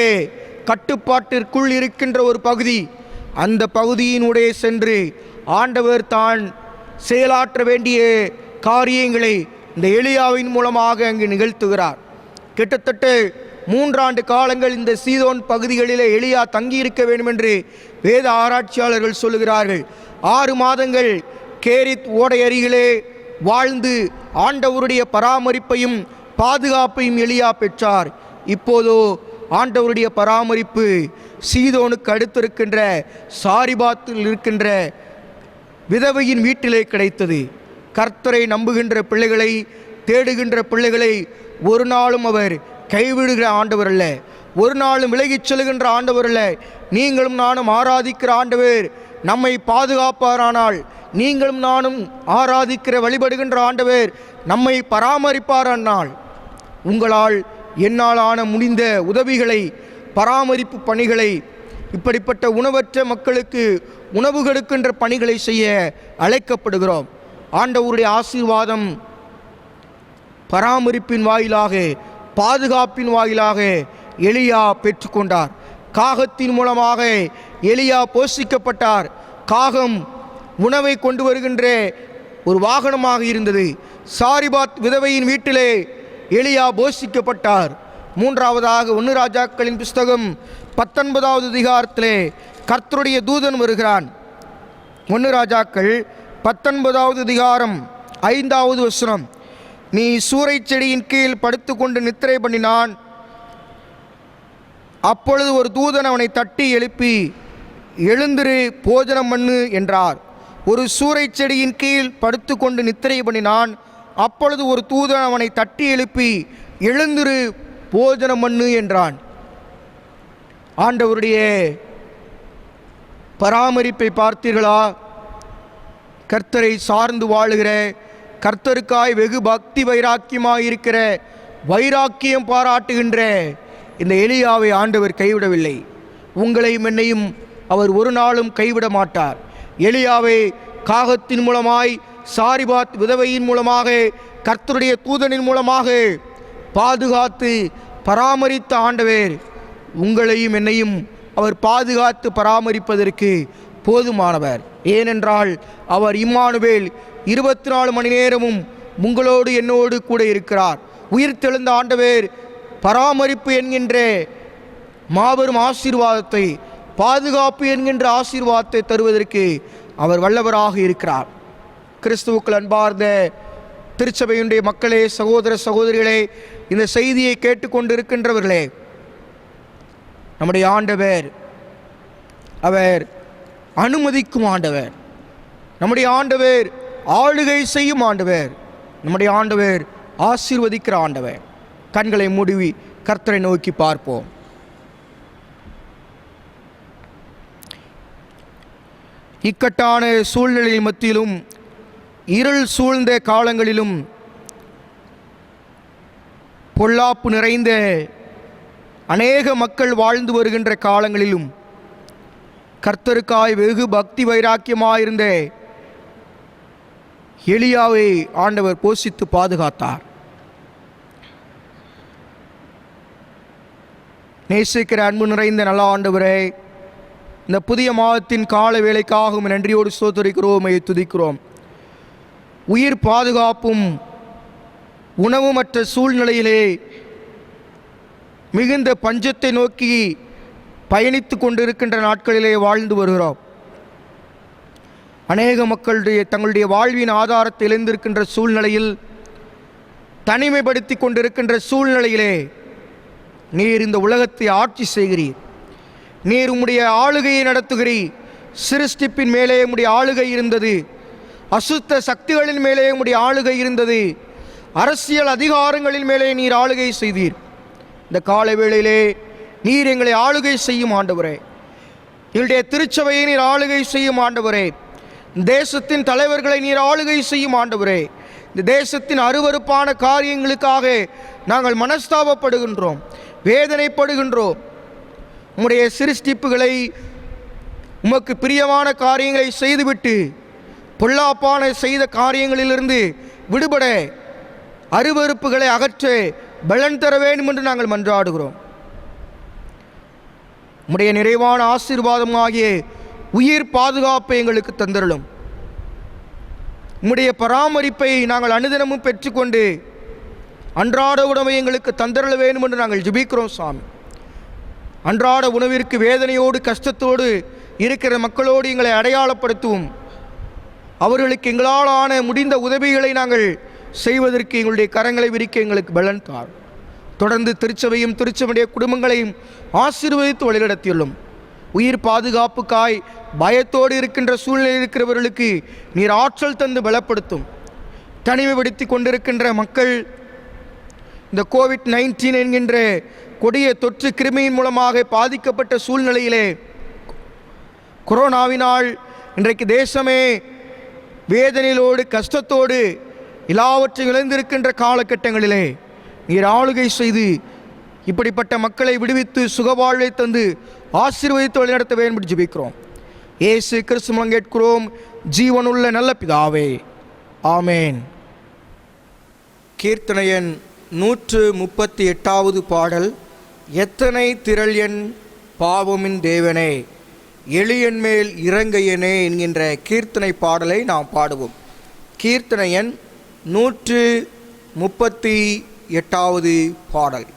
கட்டுப்பாட்டிற்குள் இருக்கின்ற ஒரு பகுதி. அந்த பகுதியினுடைய சென்று ஆண்டவர் தான் செயலாற்ற வேண்டிய காரியங்களை இந்த எலியாவின் மூலமாக அங்கு நிகழ்த்துகிறார். கிட்டத்தட்ட 3 ஆண்டு காலங்கள் இந்த சீதோன் பகுதிகளிலே எலியா தங்கியிருக்க வேண்டும் என்று வேத ஆராய்ச்சியாளர்கள் சொல்லுகிறார்கள். 6 மாதங்கள் கேரித் ஓடை அருகிலே வாழ்ந்து ஆண்டவருடைய பராமரிப்பையும் பாதுகாப்பையும் எலியா பெற்றார். இப்போதோ ஆண்டவருடைய பராமரிப்பு சீதோனுக்கு அடுத்திருக்கின்ற சாரிபாத்தில் இருக்கின்ற விதவையின் வீட்டிலே கிடைத்தது. கர்த்தரை நம்புகின்ற பிள்ளைகளை, தேடுகின்ற பிள்ளைகளை ஒரு நாளும் அவர் கைவிடுகிற ஆண்டவர் அல்ல, ஒரு நாளும் விலகிச் செல்கின்ற ஆண்டவர் அல்ல. நீங்களும் நானும் ஆராதிக்கிற ஆண்டவர் நம்மை பாதுகாப்பாரானால், நீங்களும் நானும் ஆராதிக்கிற வழிபடுகின்ற ஆண்டவர் நம்மை பராமரிப்பாரானால், உங்களால் என்னால் ஆன முடிந்த உதவிகளை, பராமரிப்பு பணிகளை, இப்படிப்பட்ட உணவற்ற மக்களுக்கு உணவு கொடுக்கின்ற பணிகளை செய்ய அழைக்கப்படுகிறோம். ஆண்டவருடைய ஆசீர்வாதம் பராமரிப்பின் வாயிலாக, பாதுகாப்பின் வாயிலாக எலியா பெற்றுக்கொண்டார். காகத்தின் மூலமாக எலியா போஷிக்கப்பட்டார். காகம் உணவை கொண்டு வருகின்ற ஒரு வாகனமாக இருந்தது. சாரிபாத் விதவையின் வீட்டிலே எலியா போஷிக்கப்பட்டார். மூன்றாவதாக 1 ராஜாக்களின் புஸ்தகம் 19வது அதிகாரத்திலே கர்த்தருடைய தூதன் வருகிறான். 1 ராஜாக்கள் 19வது அதிகாரம் 5வது வசனம், நீ சூரை செடியின் கீழ் படுத்துக்கொண்டு நித்திரை பண்ணினான். அப்பொழுது ஒரு தூதன் அவனை தட்டி எழுப்பி, எழுந்திரு, போஜனம் பண்ணு என்றார். ஒரு சூரை செடியின் கீழ் படுத்துக்கொண்டு நித்திரை பண்ணினான். அப்பொழுது ஒரு தூதன் அவனை தட்டி எழுப்பி, எழுந்திரு, போஜனம் பண்ணு என்றான். ஆண்டவருடைய பராமரிப்பை பார்த்தீர்களா? கர்த்தரை சார்ந்து வாழுகிற, கர்த்தருக்காய் வெகு பக்தி வைராக்கியமாக இருக்கிற, வைராக்கியம் பாராட்டுகின்ற இந்த எலியாவை ஆண்டவர் கைவிடவில்லை. உங்களையும் என்னையும் அவர் ஒரு நாளும் கைவிட மாட்டார். எலியாவை காகத்தின் மூலமாய், சாரிபாத் விதவையின் மூலமாக, கர்த்தருடைய தூதனின் மூலமாக பாதுகாத்து பராமரித்த ஆண்டவர் உங்களையும் என்னையும் அவர் பாதுகாத்து பராமரிப்பதற்கு போதுமானவர். ஏனென்றால் அவர் இம்மானுவேல் 24 மணி நேரமும் உங்களோடு என்னோடு கூட இருக்கிறார். உயிர்த்தெழுந்த ஆண்டவர் பராமரிப்பு என்கின்ற மாபெரும் ஆசீர்வாதத்தை, பாதுகாப்பு என்கின்ற ஆசீர்வாதத்தை தருவதற்கு அவர் வல்லவராக இருக்கிறார். கிறிஸ்துவுக்குள் அன்பார்ந்த திருச்சபையினுடைய மக்களே, சகோதர சகோதரிகளே, இந்த செய்தியை கேட்டுக்கொண்டிருக்கின்றவர்களே, நம்முடைய ஆண்டவர் அவர் அனுமதிக்கும் ஆண்டவர். நம்முடைய ஆண்டவர் ஆளுகை செய்யும் ஆண்டவர். நம்முடைய ஆண்டவர் ஆசீர்வதிக்கிற ஆண்டவர். கண்களை மூடி கர்த்தரை நோக்கி பார்ப்போம். இக்கட்டான சூழ்நிலையின் மத்தியிலும், இருள் சூழ்ந்த காலங்களிலும், பொல்லாப்பு நிறைந்த அநேக மக்கள் வாழ்ந்து வருகின்ற காலங்களிலும் கர்த்தருக்காய் வெகு பக்தி வைராக்கியமாயிருந்த எலியாவை ஆண்டவர் போஷித்து பாதுகாத்தார். நேசிக்கிற அன்பு நிறைந்த நல்ல ஆண்டவரே, இந்த புதிய மாதத்தின் கால வேளைக்காகவும் நன்றியோடு ஸ்தோத்திரிக்கிறோம், துதிக்கிறோம். உயிர் பாதுகாப்பும் உணவுமற்ற சூழ்நிலையிலே மிகுந்த பஞ்சத்தை நோக்கி பயணித்து கொண்டிருக்கின்ற நாட்களிலே வாழ்ந்து வருகிறோம். அநேக மக்களுடைய தங்களுடைய வாழ்வின் ஆதாரத்தை இழந்திருக்கின்ற சூழ்நிலையில், தனிமைப்படுத்தி கொண்டிருக்கின்ற சூழ்நிலையிலே நீர் இந்த உலகத்தை ஆட்சி செய்கிறீர். நீர் உம்முடைய ஆளுகையை நடத்துகிறீர். சிருஷ்டிப்பின் மேலே உம்முடைய ஆளுகை இருந்தது. அசுத்த சக்திகளின் மேலே உம்முடைய ஆளுகை இருந்தது. அரசியல் அதிகாரங்களின் மேலே நீர் ஆளுகை செய்தீர். இந்த கால வேளையிலே நீர் எங்களை ஆளுகை செய்யும் ஆண்டவரே. எங்களுடைய திருச்சபையை நீர் ஆளுகை செய்யும் ஆண்டவரே. தேசத்தின் தலைவர்களை நீர் ஆளுகை செய்யும் ஆண்டவரே. இந்த தேசத்தின் அருவருப்பான காரியங்களுக்காக நாங்கள் மனஸ்தாபப்படுகின்றோம், வேதனைப்படுகின்றோம். உம்முடைய சிருஷ்டிப்புகளை, உமக்கு பிரியமான காரியங்களை செய்துவிட்டு பொல்லாப்பான செய்த காரியங்களிலிருந்து விடுபட, அருவருப்புகளை அகற்ற பலன் தர வேண்டும் என்று நாங்கள் மன்றாடுகிறோம். உம்முடைய நிறைவான ஆசீர்வாதமாகிய உயிர் பாதுகாப்பை எங்களுக்கு தந்தருளும். உம்முடைய பராமரிப்பை நாங்கள் அனுதினமும் பெற்றுக்கொண்டு அன்றாட உணவை எங்களுக்கு தந்தருள வேண்டும் என்று நாங்கள் ஜெபிக்கிறோம் சாமி. அன்றாட உணவிற்கு வேதனையோடு கஷ்டத்தோடு இருக்கிற மக்களோடு எங்களை அடையாளப்படுத்துவோம். அவர்களுக்கு எங்களால் ஆன முடிந்த உதவிகளை நாங்கள் செய்வதற்கு எங்களுடைய கரங்களை விரிக்க எங்களுக்கு பலன் தார். தொடர்ந்து திருச்சபையும் திருச்சபையுடைய குடும்பங்களையும் ஆசீர்வதித்து வழிநடத்தியுள்ளோம். உயிர் பாதுகாப்புக்காய் பயத்தோடு இருக்கின்ற சூழ்நிலை இருக்கிறவர்களுக்கு நீர் ஆற்றல் தந்து பலப்படுத்தும். தனிமைப்படுத்தி கொண்டிருக்கின்ற மக்கள் இந்த கோவிட்-19 என்கின்ற கொடிய தொற்று கிருமியின் மூலமாக பாதிக்கப்பட்ட சூழ்நிலையிலே, கொரோனாவினால் இன்றைக்கு தேசமே வேதனையோடு கஷ்டத்தோடு எல்லாவற்றையும் இழந்திருக்கின்ற காலகட்டங்களிலே நீர் ஆளுகை செய்து இப்படிப்பட்ட மக்களை விடுவித்து சுகவாழ்வை தந்து ஆசீர்வதித்து வழிநடத்த வேண்டும் என்று ஜெபிக்கிறோம். இயேசு கிறிஸ்து மூலம் கேட்கிறோம், ஜீவனுள்ள நல்ல பிதாவே, ஆமேன். கீர்த்தனையன் 138வது பாடல். எத்தனை திரள் என் பாவமின் தேவனே, எளியன் மேல் இறங்கையனே என்கின்ற கீர்த்தனை பாடலை நாம் பாடுவோம். கீர்த்தனையன் 138வது பாடல்.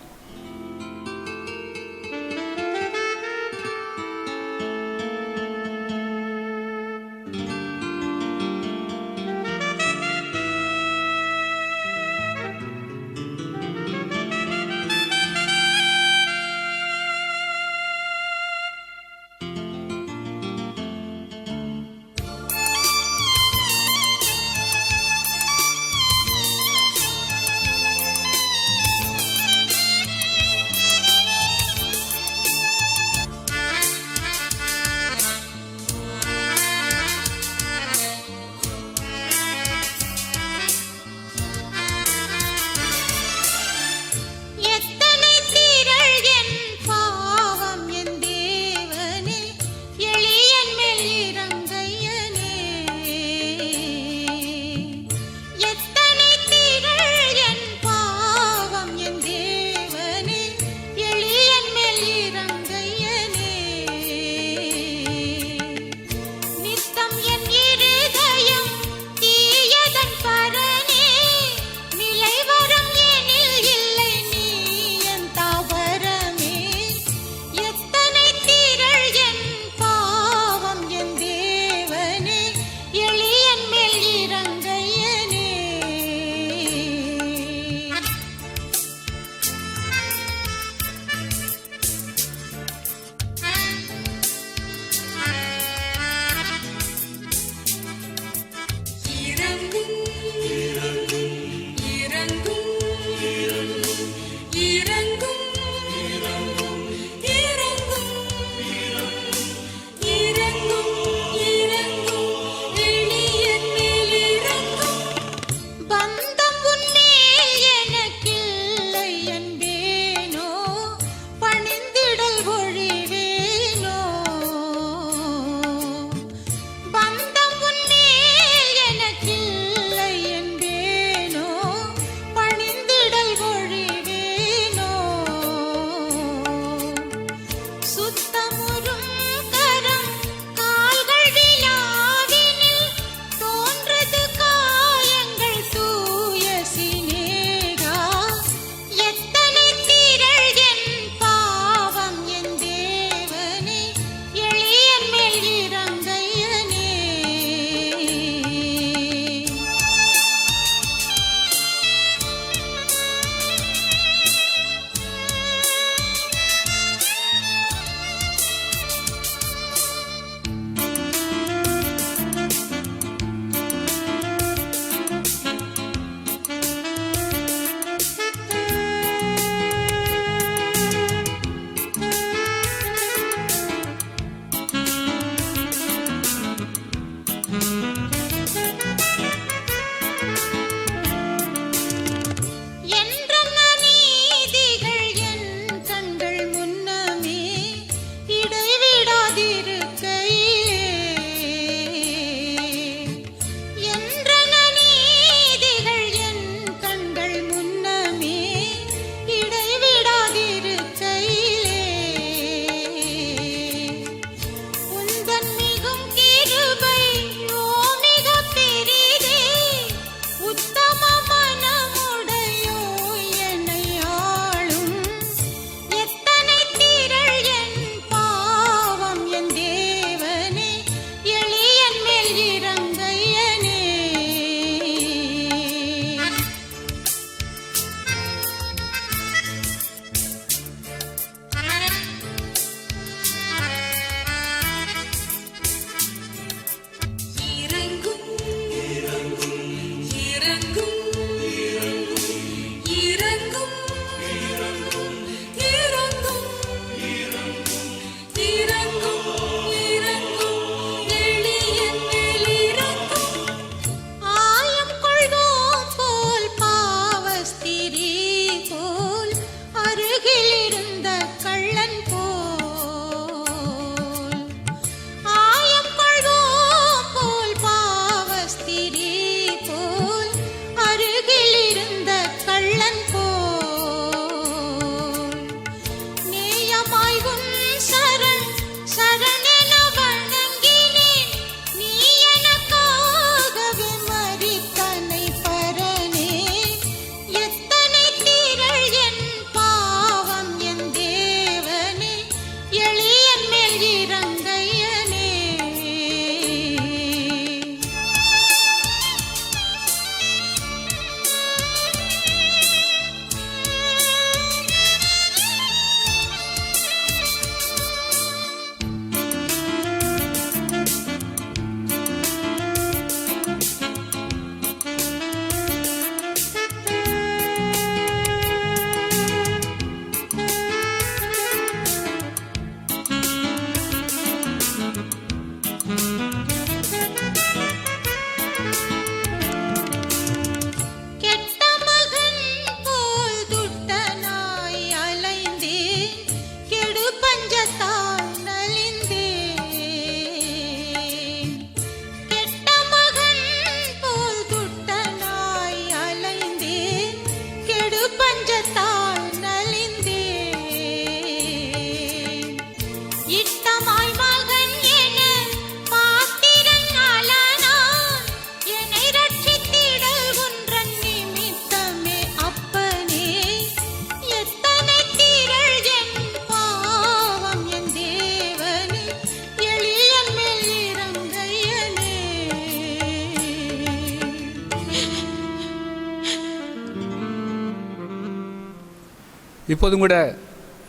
இப்போதும் கூட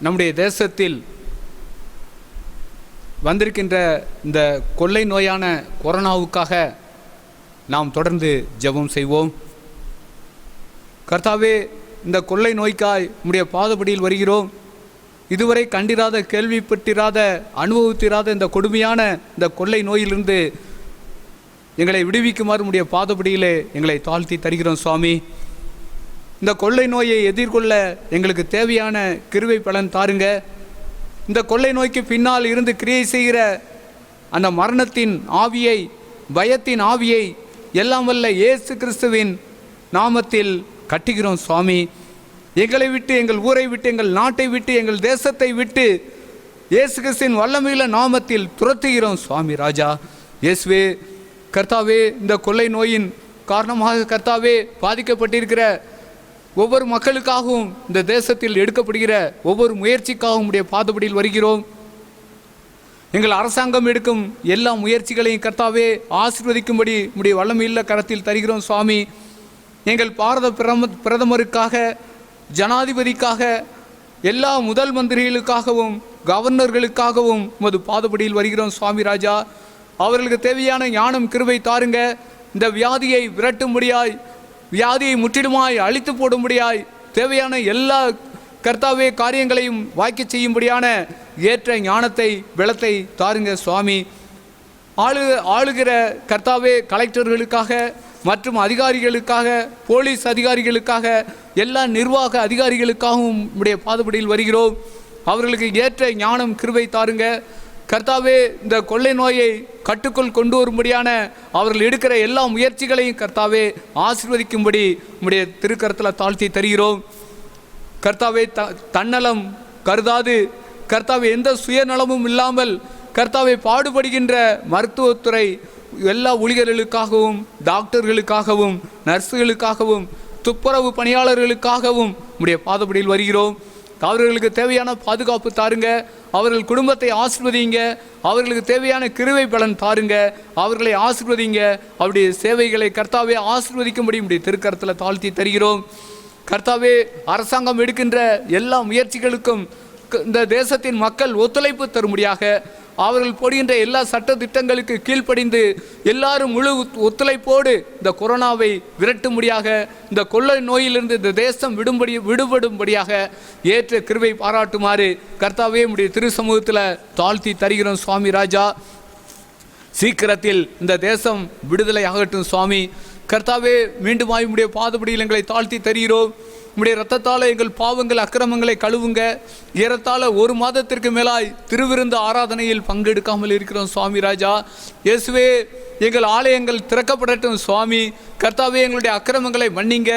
நம்முடைய தேசத்தில் வந்திருக்கின்ற இந்த கொள்ளை நோயான கொரோனாவுக்காக நாம் தொடர்ந்து ஜெபம் செய்வோம். கர்த்தாவே, இந்த கொள்ளை நோய்க்காய் உம்முடைய பாதபடியில் வருகிறோம். இதுவரை கண்டிராத, கேள்விப்பட்டிராத, அனுபவித்திராத இந்த கொடுமையான இந்த கொள்ளை நோயிலிருந்து எங்களை விடுவிக்குமாறு உம்முடைய பாதபடியிலே எங்களை தாழ்த்தி தருகிறோம் சுவாமி. இந்த கொள்ளை நோயை எதிர்கொள்ள எங்களுக்கு தேவையான கிருபை பலன் தாருங்க. இந்த கொள்ளை நோய்க்கு பின்னால் இருந்து கிரியை செய்கிற அந்த மரணத்தின் ஆவியை, பயத்தின் ஆவியை எல்லாம் வல்ல இயேசு கிறிஸ்துவின் நாமத்தில் கட்டுகிறோம் சுவாமி. எங்களை விட்டு, எங்கள் ஊரை விட்டு, எங்கள் நாட்டை விட்டு, எங்கள் தேசத்தை விட்டு இயேசு கிறிஸ்துவின் வல்லமையுள்ள நாமத்தில் துரத்துகிறோம் சுவாமி ராஜா. இயேசுவே கர்த்தாவே, இந்த கொள்ளை நோயின் காரணமாக கர்த்தாவே பாதிக்கப்பட்டிருக்கிற ஒவ்வொரு மக்களுக்காகவும், இந்த தேசத்தில் எடுக்கப்படுகிற ஒவ்வொரு முயற்சிக்காகவும் உடைய பாதபடியில் வருகிறோம். எங்கள் அரசாங்கம் எடுக்கும் எல்லா முயற்சிகளையும் கர்த்தாவே ஆசீர்வதிக்கும்படி உடைய வல்லமையுள்ள கரத்தில் தருகிறோம் சுவாமி. எங்கள் பாரத பிரதமருக்காக, ஜனாதிபதிக்காக, எல்லா முதல் மந்திரிகளுக்காகவும், கவர்னர்களுக்காகவும் உமது பாதபடியில் வருகிறோம் சுவாமி ராஜா. அவர்களுக்கு தேவையான ஞானம், கிருபை தாருங்க. இந்த வியாதியை விரட்டும்படியாய், வியாதியை முற்றிலுமாய் அழித்து போடும்படியாய் தேவையான எல்லா கர்த்தாவே காரியங்களையும் வாய்க்க செய்யும்படியான ஏற்ற ஞானத்தை, பலத்தை தாருங்க சுவாமி. ஆளுகிற கர்த்தாவே கலெக்டர்களுக்காக மற்றும் அதிகாரிகளுக்காக, போலீஸ் அதிகாரிகளுக்காக, எல்லா நிர்வாக அதிகாரிகளுக்காகவும் உடைய பாதபடியில் வருகிறோம். அவர்களுக்கு ஏற்ற ஞானம், கிருபை தாருங்க கர்த்தாவே. இந்த கொள்ளை நோயை கட்டுக்குள் கொண்டு வரும்படியான அவர்கள் எடுக்கிற எல்லா முயற்சிகளையும் கர்த்தாவே ஆசீர்வதிக்கும்படி உம்முடைய திருக்கரத்தில் தாழ்த்தி தருகிறோம். கர்த்தாவே, தன்னலம் கருதாது கர்த்தாவே, எந்த சுயநலமும் இல்லாமல் கர்த்தாவே பாடுபடுகின்ற மருத்துவத்துறை எல்லா ஊழியர்களுக்காகவும், டாக்டர்களுக்காகவும், நர்ஸுகளுக்காகவும், துப்புரவு பணியாளர்களுக்காகவும் உம்முடைய பாதபடியில் வருகிறோம். அவர்களுக்கு தேவையான பாதுகாப்பு தாருங்க. அவர்கள் குடும்பத்தை ஆசீர்வதிங்க. அவர்களுக்கு தேவையான கிருபை பலன் தாருங்க. அவர்களை ஆசீர்வதிங்க. அவருடைய சேவைகளை கர்த்தாவே ஆசீர்வதிக்கும்படி உம்முடைய திருக்கரத்தில் தாழ்த்தி தருகிறோம். கர்த்தாவே, அரசாங்கம் எடுக்கின்ற எல்லா முயற்சிகளுக்கும் இந்த தேசத்தின் மக்கள் ஒத்துழைப்பு தரும்படியாக, அவர்கள் போடுகின்ற எல்லா சட்ட திட்டங்களுக்கு கீழ்ப்படிந்து எல்லாரும் முழு ஒத்துழைப்போடு இந்த கொரோனாவை விரட்டும்படியாக, இந்த கொள்ளை நோயிலிருந்து இந்த தேசம் விடுபடும்படியாக ஏற்ற கிருபை பாராட்டுமாறு கர்த்தாவே உம்முடைய திரு சமூகத்தில் தாழ்த்தி தருகிறோம் சுவாமி ராஜா. சீக்கிரத்தில் இந்த தேசம் விடுதலை ஆகட்டும் சுவாமி. கர்த்தாவே, மீண்டும் உம்முடைய பாதபடியில் எங்களை தாழ்த்தி தருகிறோம். உம்முடைய இரத்தத்தால் எங்கள் பாவங்கள், அக்கிரமங்களை கழுவுங்க. ஏறத்தாழ 1 மாதத்திற்கு மேலாய் திருவிருந்து ஆராதனையில் பங்கெடுக்காமல் இருக்கிறோம் சுவாமி ராஜா. இயேசுவே, எங்கள் ஆலயங்கள் திறக்கப்படட்டும் சுவாமி. கர்த்தாவே, எங்களுடைய அக்கிரமங்களை மன்னிங்க.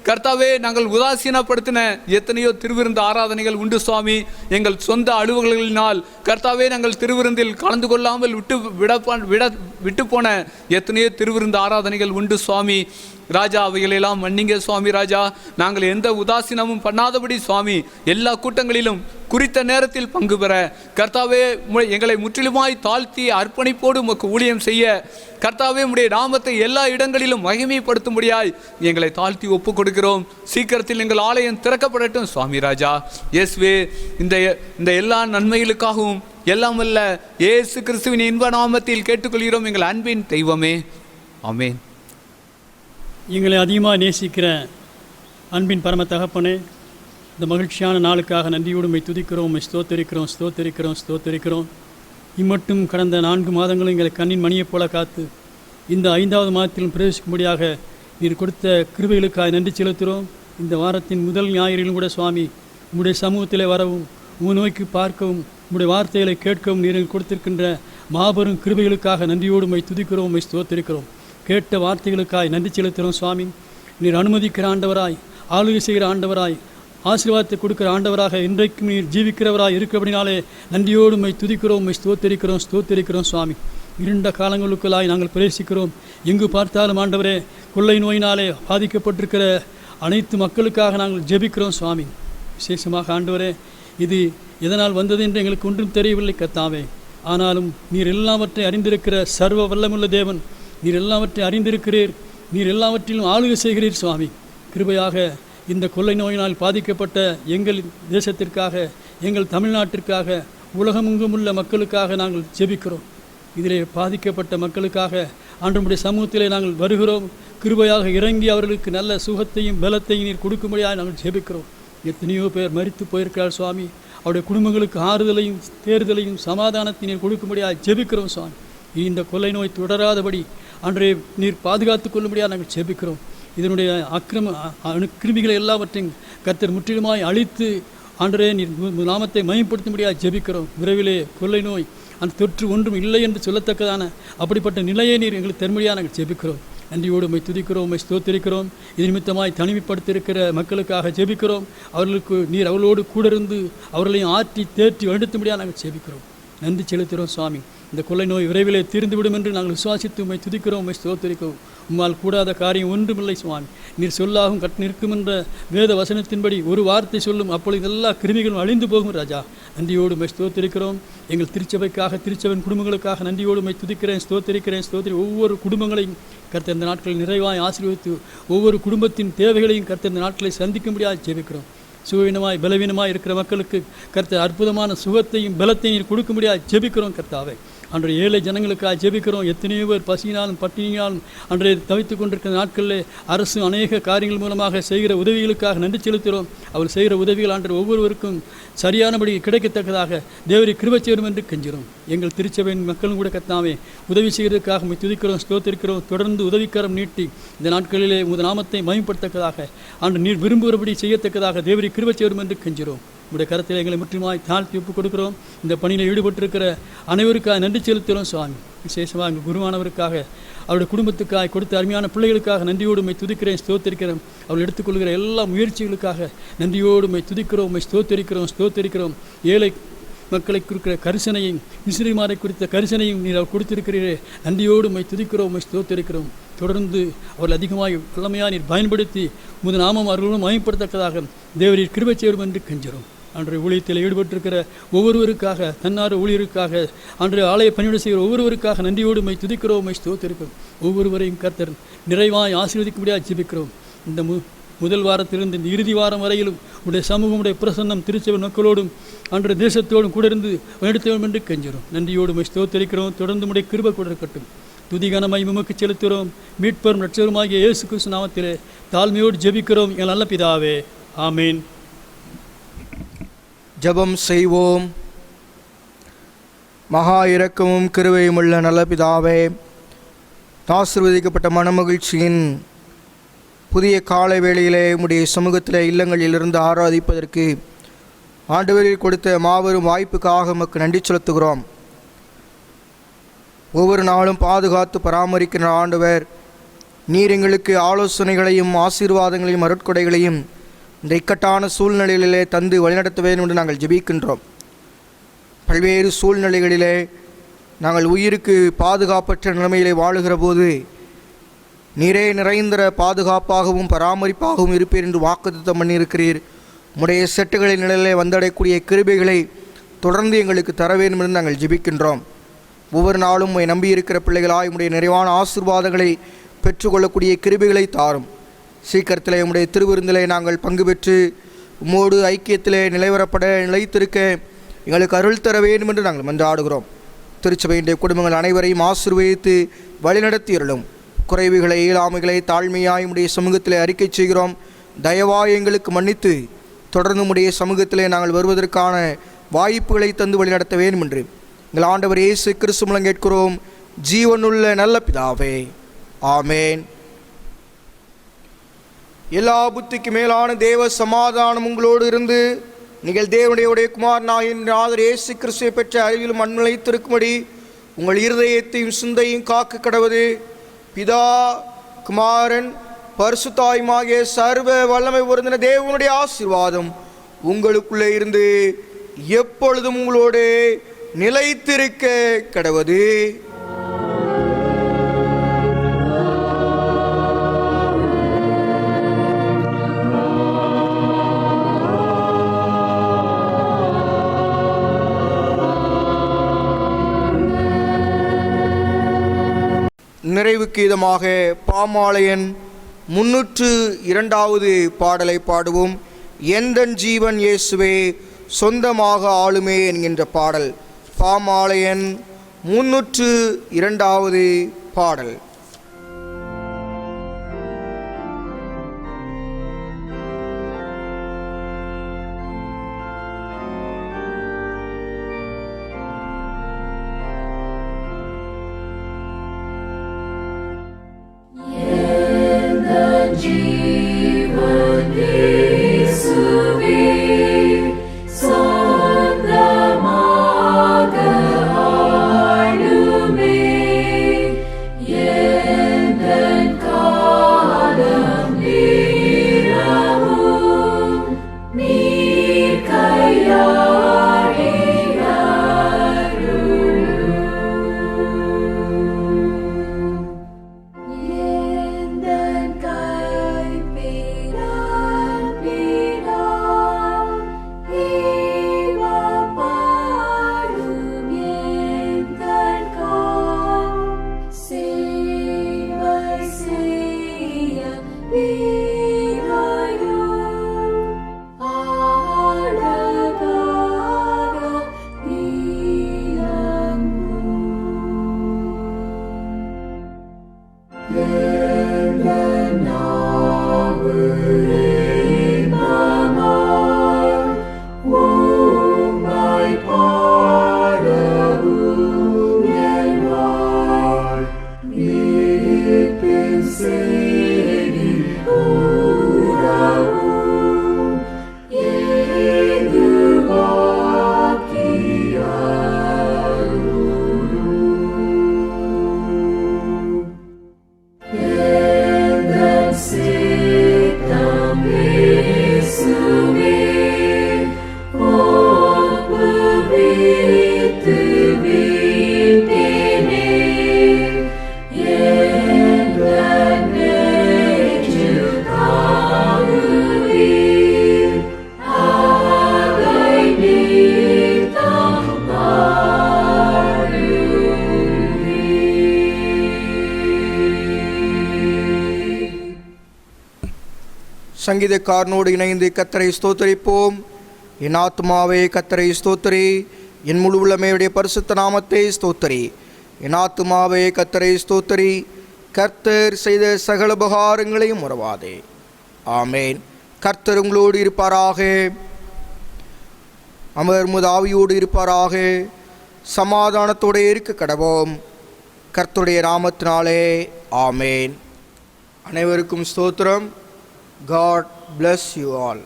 கர்த்தாவே, நாங்கள் உதாசீனப்படுத்தின எத்தனையோ திருவிருந்து ஆராதனைகள் உண்டு சுவாமி. எங்கள் சொந்த அலுவல்களினால் கர்த்தாவே, நாங்கள் திருவிருந்தில் கலந்து கொள்ளாமல் விட்டு போன எத்தனையோ திருவிருந்து ஆராதனைகள் உண்டு சுவாமி ராஜா. அவைகளெல்லாம் மன்னிங்க சுவாமி ராஜா. நாங்கள் எந்த உதாசீனமும் பண்ணாதபடி சுவாமி எல்லா கூட்டங்களிலும் குறித்த நேரத்தில் பங்கு பெற கர்த்தாவே எங்களை முற்றிலுமாய் தாழ்த்தி அர்ப்பணிப்போடு உமக்கு ஊழியம் செய்ய கர்த்தாவே உம்முடைய நாமத்தை எல்லா இடங்களிலும் மகிமைப்படுத்தும்படியாய் எங்களை தாழ்த்தி ஒப்பு கொடுக்கிறோம். சீக்கிரத்தில் எங்கள் ஆலயம் திறக்கப்படட்டும் சுவாமி ராஜா. இயேசுவே, இந்த எல்லா நன்மைகளுக்காகவும் எல்லாம் வல்ல இயேசு கிறிஸ்துவின் இன்ப நாமத்தில் கேட்டுக்கொள்கிறோம் எங்கள் அன்பின் தெய்வமே. ஆமென். எங்களை அதிகமாக நேசிக்கிற அன்பின் பரம தகப்பனே, இந்த மகிழ்ச்சியான நாளுக்காக நன்றியோடு உம்மை துதிக்கிறோம், உம்மை ஸ்தோத்தரிக்கிறோம். இம்மட்டும் கடந்த 4 மாதங்களும் எங்களை கண்ணின் மணியைப் போல காத்து இந்த 5வது மாதத்திலும் பிரவேசிக்கும்படியாக நீர் கொடுத்த கிருபைகளுக்காக நன்றி செலுத்துகிறோம். இந்த வாரத்தின் முதல் ஞாயிறிலும் கூட சுவாமி உம்முடைய சமூகத்திலே வரவும், நோக்கி பார்க்கவும், உம்முடைய வார்த்தைகளை கேட்கவும் நீர் கொடுத்திருக்கின்ற மாபெரும் கிருபைகளுக்காக நன்றியோடு உம்மை துதிக்கிறோம், உம்மை ஸ்தோத்தரிக்கிறோம். கேட்ட வார்த்தைகளுக்காய் நன்றி செலுத்துகிறோம் சுவாமி. நீர் அனுமதிக்கிற ஆண்டவராய், ஆளுகை செய்கிற ஆண்டவராய், ஆசீர்வாதத்தை கொடுக்கிற ஆண்டவராக இன்றைக்கும் நீர் ஜீவிக்கிறவராய் இருக்கிறபடினாலே நன்றியோடு உம்மை துதிக்கிறோம், உம்மை ஸ்தோத்தரிக்கிறோம் சுவாமி. இருண்ட காலங்களுக்குள்ளாய் நாங்கள் பிரவேசிக்கிறோம். எங்கு பார்த்தாலும் ஆண்டவரே, கொள்ளை நோயினாலே பாதிக்கப்பட்டிருக்கிற அனைத்து மக்களுக்காக நாங்கள் ஜெபிக்கிறோம் சுவாமி. விசேஷமாக ஆண்டவரே, இது எதனால் வந்தது என்று எங்களுக்கு ஒன்றும் தெரியவில்லை கர்த்தாவே. ஆனாலும் நீர் எல்லாவற்றையும் அறிந்திருக்கிற சர்வ வல்லமுள்ள தேவன், நீர் எல்லாவற்றையும் அறிந்திருக்கிறீர். நீர் எல்லாவற்றிலும் ஆளுகை செய்கிறீர் சுவாமி. கிருபையாக இந்த கொள்ளை நோயினால் பாதிக்கப்பட்ட எங்கள் தேசத்திற்காக, எங்கள் தமிழ்நாட்டிற்காக, உலகமெங்கும் உள்ள மக்களுக்காக நாங்கள் ஜெபிக்கிறோம். இதிலே பாதிக்கப்பட்ட மக்களுக்காக ஆண்டவருடைய சமூகத்திலே நாங்கள் வருகிறோம். கிருபையாக இறங்கி அவர்களுக்கு நல்ல சுகத்தையும் பலத்தையும் நீர் கொடுக்கும்படியாக நாங்கள் ஜெபிக்கிறோம். எத்தனையோ பேர் மரித்து போயிருக்கிறார் சுவாமி. அவருடைய குடும்பங்களுக்கு ஆறுதலையும் தேர்தலையும் சமாதானத்தை நீர் கொடுக்கும்படியாக ஜெபிக்கிறோம் சுவாமி. இந்த கொள்ளை நோய் தொடராதபடி அன்றைய நீர் பாதுகாத்து கொள்ளும்படியாக நாங்கள் ஜெபிக்கிறோம். இதனுடைய கிருமிகளை எல்லாவற்றையும் கர்த்தர் முற்றிலுமாய் அழித்து ஆண்டவரே நீர் நாமத்தை மயப்படுத்தும்படியாக ஜெபிக்கிறோம். விரைவிலே கொள்ளை நோய் அந்த தொற்று ஒன்றும் இல்லை என்று சொல்லத்தக்கதான அப்படிப்பட்ட நிலையை நீர் எங்களுக்கு தரும்படியாக நாங்கள் ஜெபிக்கிறோம். நன்றியோடு உம்மை துதிக்கிறோம், உம்மை ஸ்தோத்திரிக்கிறோம். இது நிமித்தமாய் தனிமைப்படுத்தியிருக்கிற மக்களுக்காக ஜெபிக்கிறோம். அவர்களுக்கு நீர் அவர்களோடு கூட இருந்து அவர்களையும் ஆற்றி தேற்றி எடுத்தும்படியாக நாங்கள் ஜெபிக்கிறோம். நன்றி செலுத்துகிறோம் சுவாமி. இந்த கொள்ளை நோய் விரைவிலே தீர்ந்துவிடும் என்று நாங்கள் விசுவாசித்து உம்மை துதிக்கிறோம், உம்மை ஸ்தோத்திரிக்கிறோம். உம்மால் கூடாத காரியம் ஒன்றுமில்லை சுவாமி. நீர் சொல்லாகும் நிற்கும் என்ற வேத வசனத்தின்படி ஒரு வார்த்தை சொல்லும், அப்பொழுது எல்லா கிருமிகளும் அழிந்து போகும் ராஜா. நன்றியோடு உம்மை ஸ்தோத்திரிக்கிறோம். எங்கள் திருச்சபைக்காக, திருச்சபையின் குடும்பங்களுக்காக நன்றியோடு உம்மை துதிக்கிறேன், ஸ்தோத்திரிக்கிறேன். ஒவ்வொரு குடும்பங்களையும் கர்த்தர் இந்த நாட்களில் நிறைவாய் ஆசீர்வதித்து ஒவ்வொரு குடும்பத்தின் தேவைகளையும் கர்த்தர் இந்த நாட்களை சந்திக்கும்படியாக ஜெபிக்கிறோம். சுகவீனமாய் பலவீனமாய் இருக்கிற மக்களுக்கு கர்த்தர் அற்புதமான சுகத்தையும் பலத்தையும் நீர் கொடுக்கும்படியாக ஜெபிக்கிறோம் கர்த்தாவே. அன்றைய ஏழை ஜனங்களுக்காக ஜெபிக்கிறோம். எத்தனையோ பேர் பசியினாலும் பட்டினியாலும் அன்றைய தவித்து கொண்டிருக்கிற நாட்களில் அரசு அநேக காரியங்கள் மூலமாக செய்கிற உதவிகளுக்காக நன்றி செலுத்துகிறோம். அவர் செய்கிற உதவிகள் அன்றைய ஒவ்வொருவருக்கும் சரியானபடி கிடைக்கத்தக்கதாக தேவரை கிருபை செய்யும் என்று கெஞ்சிறோம். எங்கள் திருச்சபையின் மக்களும் கூட கர்த்தாவே உதவி செய்கிறதுக்காக உம்மை துதிக்கிறோம், ஸ்தோத்திரிக்கிறோம். தொடர்ந்து உதவிக்காரம் நீட்டி இந்த நாட்களிலே உமது நாமத்தை மகிமைப்படுத்தக்கதாக அன்று நீர் விரும்புகிறபடி செய்யத்தக்கதாக தேவரை கிருபை செய்யும் என்று கெஞ்சிறோம். உடைய கரத்தில் எங்களை முற்றிலுமாய் தாழ்த்தி ஒப்புக் கொடுக்கிறோம். இந்த பணியில் ஈடுபட்டிருக்கிற அனைவருக்காக நன்றி செலுத்துகிறோம் சுவாமி. விசேஷமாக எங்கள் குருவானவருக்காக, அவருடைய குடும்பத்துக்காக, கொடுத்த அருமையான பிள்ளைகளுக்காக நன்றியோடு உம்மை துதிக்கிறேன், ஸ்தோத்திரிக்கிறோம். அவர்கள் எடுத்துக்கொள்கிற எல்லா முயற்சிகளுக்காக நன்றியோடு உம்மை துதிக்கிறோம், உம்மை ஸ்தோத்திரிக்கிறோம். ஏழை மக்களை குறிக்கிற கரிசனையும் மிஸ்ரிமாரை குறித்த கரிசனையும் நீர் அவர் கொடுத்திருக்கிறீரே, நன்றியோடு உம்மை துதிக்கிறோம், உம்மை ஸ்தோத்திரிக்கிறோம். தொடர்ந்து அவர்கள் அதிகமாக வல்லமையாக நீர் பயன்படுத்தி உமது நாமம் அவர்களும் மயப்படுத்தக்கதாக தேவரீர் கிருபை செய்யும் என்று கெஞ்சிறோம். அன்றைய ஊழியத்தில் ஈடுபட்டிருக்கிற ஒவ்வொருவருக்காக, தன்னார் ஊழியருக்காக, அன்றைய ஆலய பணியோடு செய்கிற ஒவ்வொருவருக்காக நன்றியோடு உம்மை துதிக்கிறோம், உம்மை ஸ்தோத்திரிக்கிறோம். ஒவ்வொருவரையும் கர்த்தர் நிறைவாய் ஆசீர்வதிக்கும்படியாக ஜெபிக்கிறோம். இந்த முதல் வாரத்திலிருந்து இந்த இறுதி வாரம் வரையிலும் உடைய சமூகமுடைய பிரசன்னம் திருச்சபை மக்களோடும் அன்றைய தேசத்தோடும் கூட இருந்து எடுத்தோம் என்று கெஞ்சிறோம். நன்றியோடு உம்மை ஸ்தோத்திரிக்கிறோம். தொடர்ந்து உடைய கிருபை கூட இருக்கட்டும். துதிகனமாய் உமக்கு செலுத்துகிறோம். மீட்பரும் இரட்சகருமாகிய இயேசு கிறிஸ்து நாமத்திலே தாழ்மையோடு ஜெபிக்கிறோம் எங்கள் நல்ல பிதாவே, ஆமீன். ஜெபம் செய்வோம். மகா இரக்கமும் கிருபையும் உள்ள நல்ல பிதாவே, ஆசீர்வதிக்கப்பட்ட மனமகிழ்ச்சியின் புதிய கால வேளையிலே உம்முடைய சமூகத்தில் இல்லங்களிலிருந்து ஆராதிப்பதற்கு ஆண்டவரில் கொடுத்த மாபெரும் வாய்ப்புக்காக உமக்கு நன்றி செலுத்துகிறோம். ஒவ்வொரு நாளும் பாதுகாத்து பராமரிக்கிற ஆண்டவர், நீர் எங்களுக்கு ஆலோசனைகளையும் ஆசீர்வாதங்களையும் அருட்கொடைகளையும் இந்த இக்கட்டான சூழ்நிலைகளிலே தந்து வழிநடத்த வேண்டும் என்று நாங்கள் ஜெபிக்கின்றோம். பல்வேறு சூழ்நிலைகளிலே நாங்கள் உயிருக்கு பாதுகாப்பற்ற நிலைமையிலே வாழுகிற போது நீரே நிறைந்த பாதுகாப்பாகவும் பராமரிப்பாகவும் இருப்பீர் என்று வாக்குத்தத்தம் பண்ணியிருக்கிறீர். உம்முடைய செட்டுகளின் நிலையிலே வந்தடையக்கூடிய கிருபைகளை தொடர்ந்து எங்களுக்கு தர வேண்டும் என்று நாங்கள் ஜெபிக்கின்றோம். ஒவ்வொரு நாளும் உம்மை நம்பியிருக்கிற பிள்ளைகளாய் உம்முடைய நிறைவான ஆசீர்வாதங்களை பெற்றுக்கொள்ளக்கூடிய கிருபைகளை தாரும். சீக்கிரத்திலே உம்முடைய திருவிருந்திலே நாங்கள் பங்கு பெற்று உம்மோடு ஐக்கியத்திலே நிலைத்திருக்க எங்களுக்கு அருள் தர வேண்டும் என்று நாங்கள் மன்றாடுகிறோம். திருச்சபையினுடைய குடும்பங்கள் அனைவரையும் ஆசீர்வதித்து வழிநடத்தியருளும். குறைவுகளை, இயலாமைகளை தாழ்மையாய் உம்முடைய சமூகத்திலே அறிக்கை செய்கிறோம். தயவாய் எங்களுக்கு மன்னித்து தொடர்ந்து உம்முடைய சமூகத்திலே நாங்கள் வருவதற்கான வாய்ப்புகளை தந்து வழிநடத்த வேண்டும் என்று எங்கள் ஆண்டவர் இயேசு கிறிஸ்து மூலம் கேட்கிறோம், ஜீவனுள்ள நல்ல பிதாவே, ஆமேன். எல்லா புத்திக்கு மேலான தேவ சமாதானம் உங்களோடு இருந்து நீங்கள் தேவனுடைய குமாரனாகிய ஆண்டவர் இயேசு கிறிஸ்துவை பெற்ற அறிவிலும் அன்பிலைத்திருக்கும்படி உங்கள் இருதயத்தையும் சிந்தையும் காக்க கடவது பிதா, குமாரன், பரிசுத்தாயுமாகிய சர்வ வல்லமை பொருந்தின தேவனுடைய ஆசீர்வாதம் உங்களுக்குள்ளே இருந்து எப்பொழுதும் உங்களோடு நிலைத்திருக்க கடவது. நிறைவுக்கு இதமாக பாமாலையன் 302வது பாடலை பாடுவோம். எந்தன் ஜீவன் இயேசுவே சொந்தமாக ஆளுமே என்கின்ற பாடல். பாமாலயன் 302வது பாடல். சங்கீதக்காரனோடு இணைந்து கர்த்தரை ஸ்தோத்தரிப்போம். என் ஆத்துமாவே கர்த்தரை ஸ்தோத்தரி, என் முழு உள்ளமையுடைய பரிசுத்த நாமத்தை ஸ்தோத்தரி. என் ஆத்துமாவே கர்த்தரை ஸ்தோத்தரி, கர்த்தர் செய்த சகல உபகாரங்களையும் மறவாதே. ஆமேன். கர்த்தர் உங்களோடு இருப்பாராக, அவர் உமது ஆவியோடு இருப்பாராக. சமாதானத்தோடு இருக்க கடவோம். கர்த்தருடைய நாமத்தினாலே ஆமேன். அனைவருக்கும் ஸ்தோத்திரம். God bless you all.